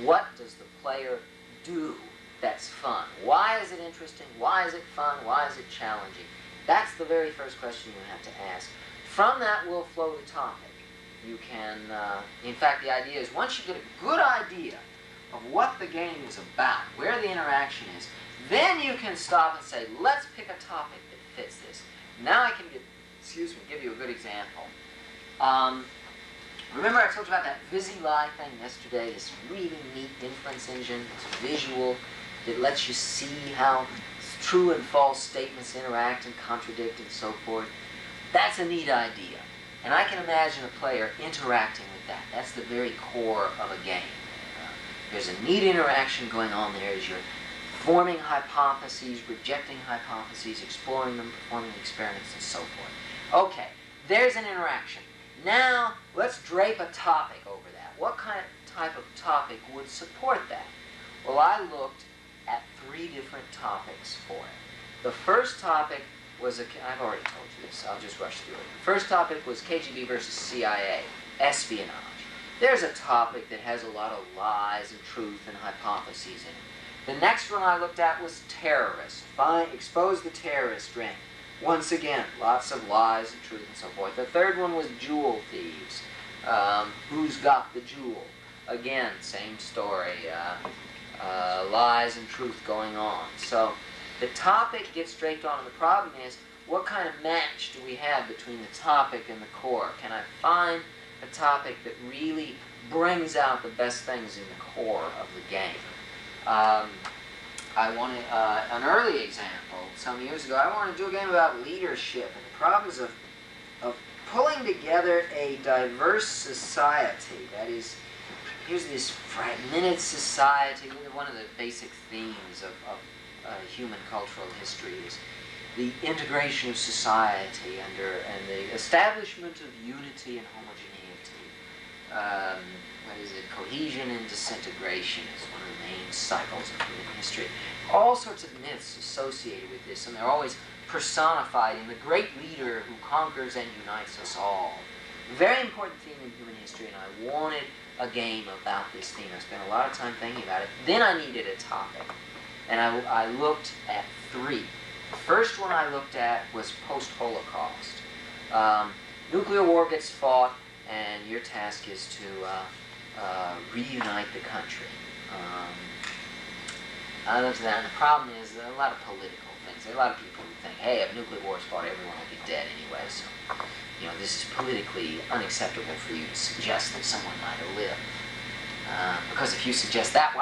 What does the player do that's fun? Why is it interesting? Why is it fun? Why is it challenging? That's the very first question you have to ask. From that will flow the topic. You can, in fact, the idea is once you get a good idea of what the game is about, where the interaction is, then you can stop and say, let's pick a topic that fits this. Now I can give you a good example. Remember I told you about that VisiLi thing yesterday, this really neat inference engine, it's visual, that lets you see how true and false statements interact and contradict and so forth. That's a neat idea. And I can imagine a player interacting with that. That's the very core of a game. There's a neat interaction going on there as you're forming hypotheses, rejecting hypotheses, exploring them, performing experiments, and so forth. Okay, there's an interaction. Now, let's drape a topic over that. What type of topic would support that? Well, I looked at 3 different topics for it. The first topic was, I've already told you this, I'll just rush through it. The first topic was KGB versus CIA, espionage. There's a topic that has a lot of lies and truth and hypotheses in it. The next one I looked at was terrorists. Expose the terrorist ring. Once again, lots of lies and truth and so forth. The third one was jewel thieves. Who's got the jewel? Again, same story. Lies and truth going on. So the topic gets draped on, and the problem is, what kind of match do we have between the topic and the core? Can I find a topic that really brings out the best things in the core of the game? I wanted an early example some years ago. I wanted to do a game about leadership and the problems of pulling together a diverse society. That is, here's this fragmented society. One of the basic themes of human cultural history is the integration of society and the establishment of unity and homogeneity. Cohesion and disintegration is one of the main cycles of human history. All sorts of myths associated with this, and they're always personified in the great leader who conquers and unites us all. Very important theme in human history, and I wanted a game about this theme. I spent a lot of time thinking about it. Then I needed a topic, and I looked at 3. The first one I looked at was post-Holocaust. Nuclear war gets fought, and your task is to reunite the country. I looked at that, and the problem is there are a lot of political things. There are a lot of people who think, hey, if nuclear war is fought, everyone will be dead anyway, so, this is politically unacceptable for you to suggest that someone might have lived. Because if you suggest that,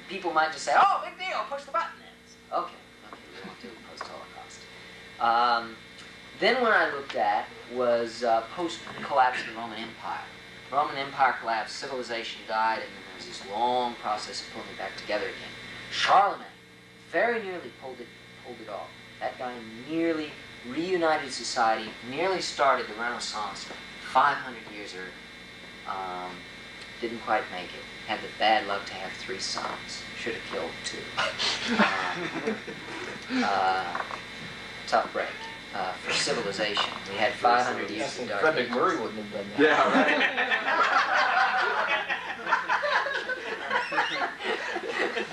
people might just say, oh, big deal, push the button. Okay, we won't do post-Holocaust. Then what I looked at was post-collapse of the Roman Empire. The Roman Empire collapsed, civilization died, and then there was this long process of pulling it back together again. Charlemagne very nearly pulled it off. That guy nearly reunited society, nearly started the Renaissance 500 years early. Didn't quite make it. Had the bad luck to have 3 sons. Should have killed 2. Tough break for civilization. We had 500 years of dark Frederick ages. Murray wouldn't have done that. Yeah, right.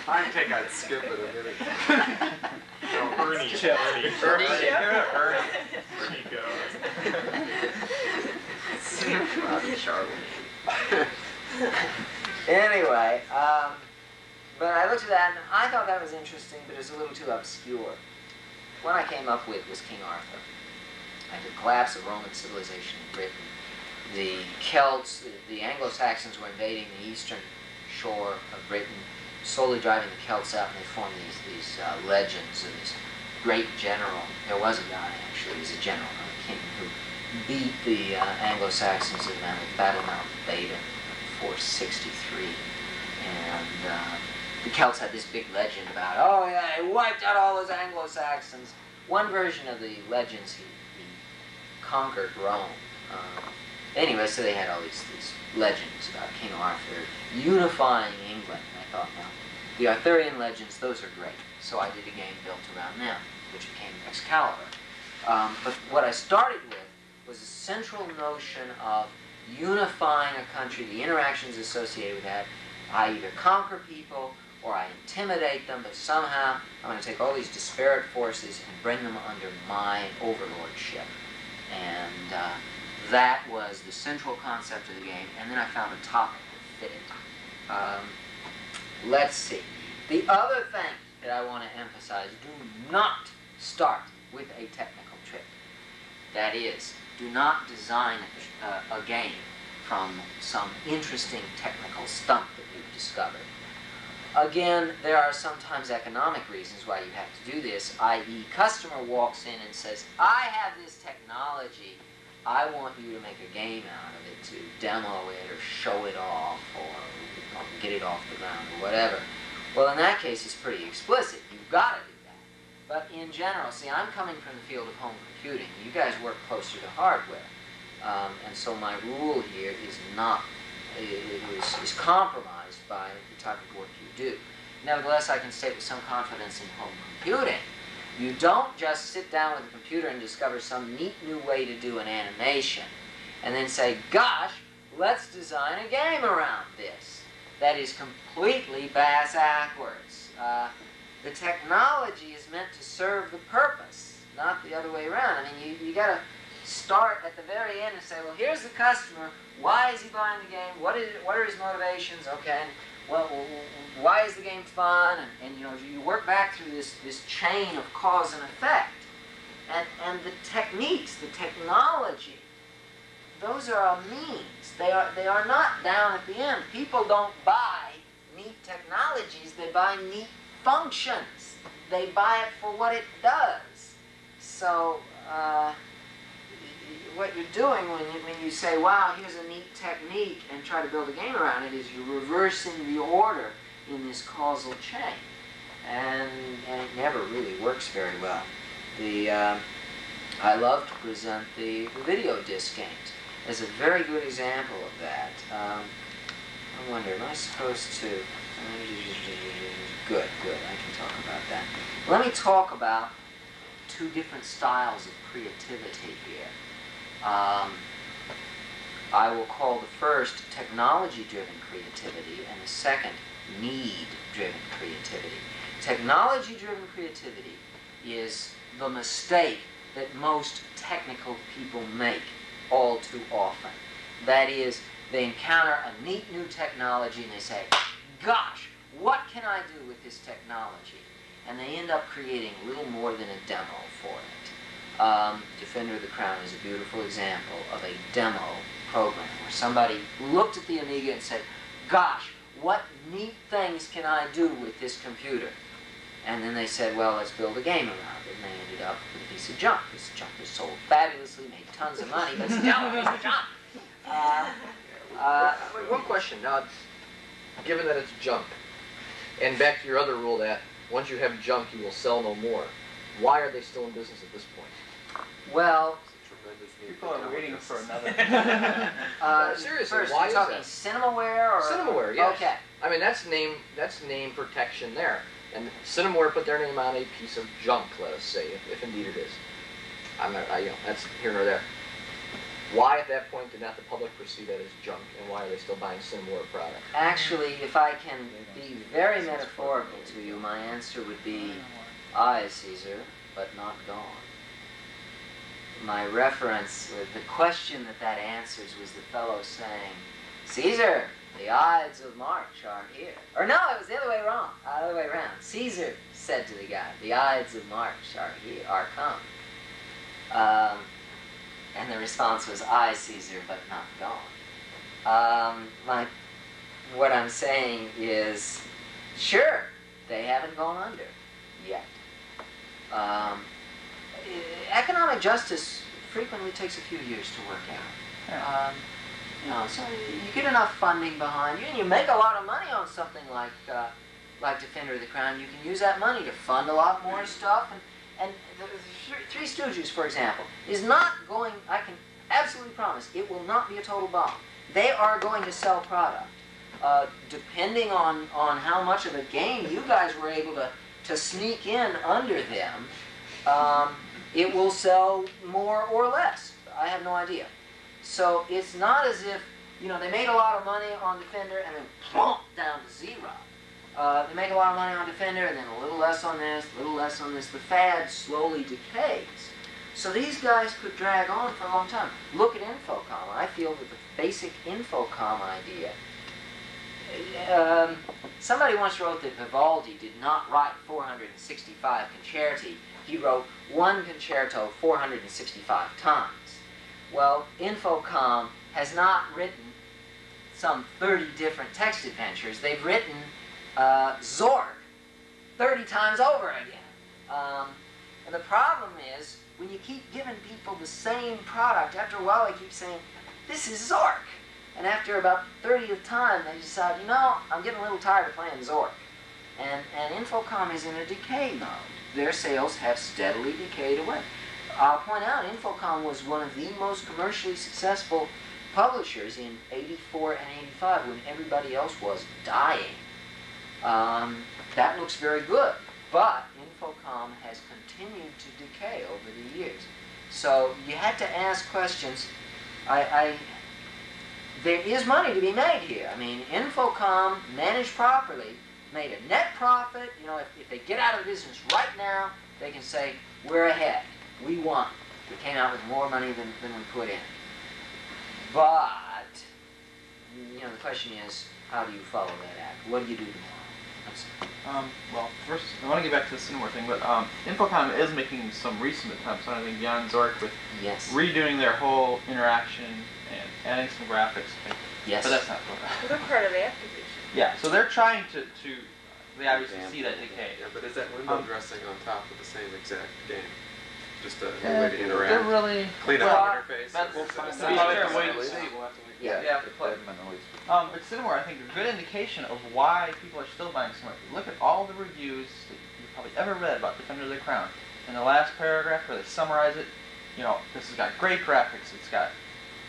I think I'd skip it a minute. No, Ernie. Ernie goes. Charlie. Anyway, but I looked at that and I thought that was interesting, but it was a little too obscure. What I came up with was King Arthur. Like the collapse of Roman civilization in Britain. The Celts, the Anglo-Saxons were invading the eastern shore of Britain, slowly driving the Celts out, and they formed these legends of this great general. There was a guy, actually, he was a general, not a king, who beat the Anglo-Saxons at the Battle of Mount Badon in 463. And the Celts had this big legend about, oh yeah, he wiped out all those Anglo-Saxons. One version of the legends, he conquered Rome. Anyway, so they had all these legends about King Arthur unifying England. And I thought, well, the Arthurian legends, those are great. So I did a game built around them, which became Excalibur. But what I started with was a central notion of unifying a country, the interactions associated with that. I either conquer people or I intimidate them, but somehow I'm going to take all these disparate forces and bring them under my overlordship. And that was the central concept of the game, and then I found a topic that fit it. Let's see. The other thing that I want to emphasize, do not start with a technical trick. That is, do not design a game from some interesting technical stunt that you've discovered. Again, there are sometimes economic reasons why you have to do this, i.e. customer walks in and says, I have this technology, I want you to make a game out of it, to demo it or show it off or get it off the ground or whatever. Well, in that case, it's pretty explicit. You've got to do that. But in general, see, I'm coming from the field of home computing. You guys work closer to hardware. And so my rule here is compromised by the type of work you do. Nevertheless, I can state with some confidence in home computing, you don't just sit down with a computer and discover some neat new way to do an animation and then say, gosh, let's design a game around this. That is completely bass-ackwards. The technology is meant to serve the purpose, not the other way around. I mean, you got to start at the very end and say, well, here's the customer. Why is he buying the game? What are his motivations? Okay, and, well, why is the game fun? And you know, you work back through this chain of cause and effect. And the techniques, the technology, those are a means. They are not down at the end. People don't buy neat technologies. They buy neat functions. They buy it for what it does. So what you're doing when you say, wow, here's a neat technique, and try to build a game around it, is you're reversing the order in this causal chain. And it never really works very well. I love to present the video disc games as a very good example of that. I wonder, am I supposed to... Good, I can talk about that. Let me talk about 2 different styles of creativity here. I will call the first technology-driven creativity and the second need-driven creativity. Technology-driven creativity is the mistake that most technical people make all too often. That is, they encounter a neat new technology and they say, gosh, what can I do with this technology? And they end up creating little more than a demo for it. Defender of the Crown is a beautiful example of a demo program where somebody looked at the Amiga and said, gosh, what neat things can I do with this computer? And then they said, well, let's build a game around it. And they ended up with a piece of junk. This junk was sold fabulously, made tons of money, but still a piece of junk. One question. Now, given that it's junk, and back to your other rule that once you have junk, you will sell no more. Why are they still in business at this point? Well, People are waiting for another. Seriously, first, why you're is talking that? Cinemaware or Cinemaware, yes. Okay. I mean, that's name protection there. And Cinemaware put their name on a piece of junk, let us say, if indeed it is. That's here nor there. Why at that point did not the public perceive that as junk, and why are they still buying Cinemaware products? Actually, if I can be very metaphorical to you, my answer would be, I, Caesar, but not gone. My reference, the question that answers was the fellow saying, Caesar, the Ides of March are here. Or no, it was the other way around. Caesar said to the guy, the Ides of March are here, are come. And the response was, I, Caesar, but not gone. What I'm saying is, sure, they haven't gone under yet. Economic justice frequently takes a few years to work out. So you get enough funding behind you, and you make a lot of money on something like Defender of the Crown. You can use that money to fund a lot more stuff. And the Three Stooges, for example, is not going, I can absolutely promise, it will not be a total bomb. They are going to sell product. Depending on how much of a game you guys were able to sneak in under them, it will sell more or less. I have no idea. So it's not as if, they made a lot of money on Defender and then plump down to zero. They make a lot of money on Defender and then a little less on this, a little less on this. The fad slowly decays. So these guys could drag on for a long time. Look at Infocom. I feel that the basic Infocom idea. Somebody once wrote that Vivaldi did not write 465 concerti. He wrote one concerto 465 times. Well, Infocom has not written some 30 different text adventures. They've written Zork 30 times over again. And the problem is, when you keep giving people the same product, after a while they keep saying, this is Zork. And after about 30th time, they decide, I'm getting a little tired of playing Zork. And Infocom is in a decay mode. Their sales have steadily decayed away. I'll point out, Infocom was one of the most commercially successful publishers in '84 and '85 when everybody else was dying. That looks very good, but Infocom has continued to decay over the years. So you had to ask questions. There is money to be made here. I mean, Infocom, managed properly, made a net profit. If they get out of the business right now, they can say, we're ahead. We won. We came out with more money than we put in. But, the question is, how do you follow that act? What do you do tomorrow? Well, first, I want to get back to the Cinemaware thing, but Infocom is making some recent attempts on anything beyond Zork with redoing their whole interaction and adding some graphics. Yes. But that's not what Well, they're part of Activision. Yeah, so they're trying to they obviously see that decay. Yeah, but is that window dressing on top of the same exact game? Just a new Yeah, way to interact? they're really Clean well, up interface? that's- Or is we'll it- find out. We'll have to Wait and wait. see. We'll have to wait. Yeah. Yeah, to play. But Cinemaware, I think, a good indication of why people are still buying Cinemaware. Look at all the reviews that you've probably ever read about Defender of the Crown. In the last paragraph where they summarize it, this has got great graphics. It's got,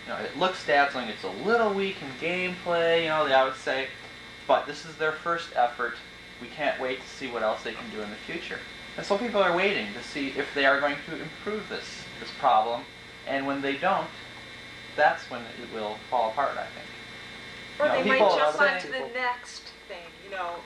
it looks dazzling. It's a little weak in gameplay. They always say, but this is their first effort. We can't wait to see what else they can do in the future. And so people are waiting to see if they are going to improve this problem. And when they don't, that's when it will fall apart, I think. Or they might people jump say- on to the next thing.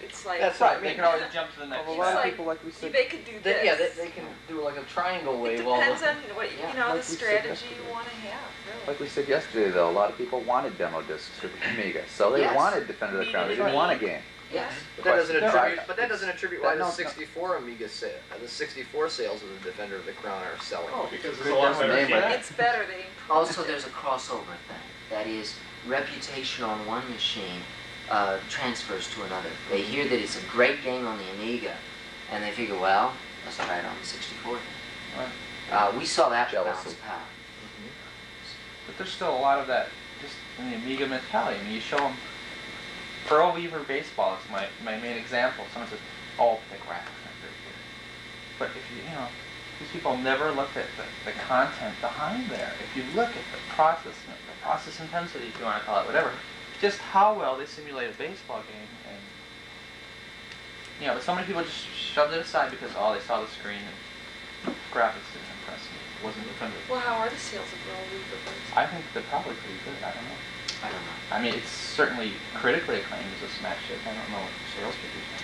It's like That's right. They can always jump to the next. Well, a It's lot of like- people, like we said, they could do this. They can do like a triangle It way. depends on what like the we said strategy yesterday. you want to have. Really. Like we said yesterday, though, a lot of people wanted demo discs for the Amiga, so they Yes. wanted Defender of the Crown. They didn't want a game. Yes. But that doesn't Question. attribute. But that doesn't attribute why the No, 64 Amiga the 64 sales of the Defender of the Crown are selling. Because it's a lot better name, game. but- It's better. They improved Also, it. there's a crossover thing. That is, reputation on one machine transfers to another. They hear that it's a great game on the Amiga, and they figure, well, let's try it on the 64 then. We saw that with Jealousy. Balance Power. But there's still a lot of that just in the Amiga mentality. I mean, you show them Pearl Weaver baseball is my main example. Someone says, "Oh, the graphics aren't very good." But if you these people never looked at the content behind there. If you look at the process intensity, if you want to call it whatever, just how well they simulate a baseball game, and but so many people just shoved it aside because they saw the screen and graphics didn't impress me. It wasn't offended. Well, how are the sales of Pearl Weaver books? I think they're probably pretty good. I don't know. I don't know. I mean, it's certainly critically acclaimed as a smash hit. I don't know what the sales figures are.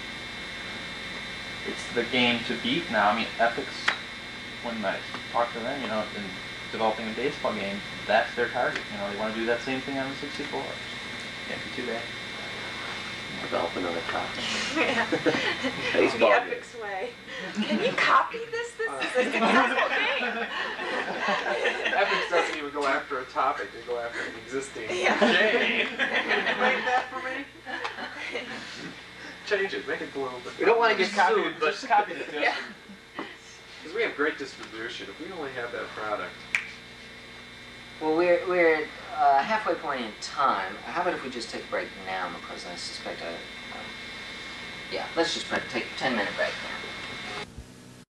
It's the game to beat now. I mean, Epic's, when I talk to them, in developing a baseball game, that's their target. They want to do that same thing on the 64. Can't be too bad. Develop another topic. Yeah. Baseball The game. Epic's way. Can you copy this? This is a successful game. Epics doesn't even go after a topic, they go after an existing Yeah. game. Can you make that for me? Change it, make it blue. We don't want to get sued, but Just copy the Yeah. Because we have great distribution. If we only have that product. Well, we're at halfway point in time. How about if we just take a break now, because I suspect let's just take a 10-minute break now.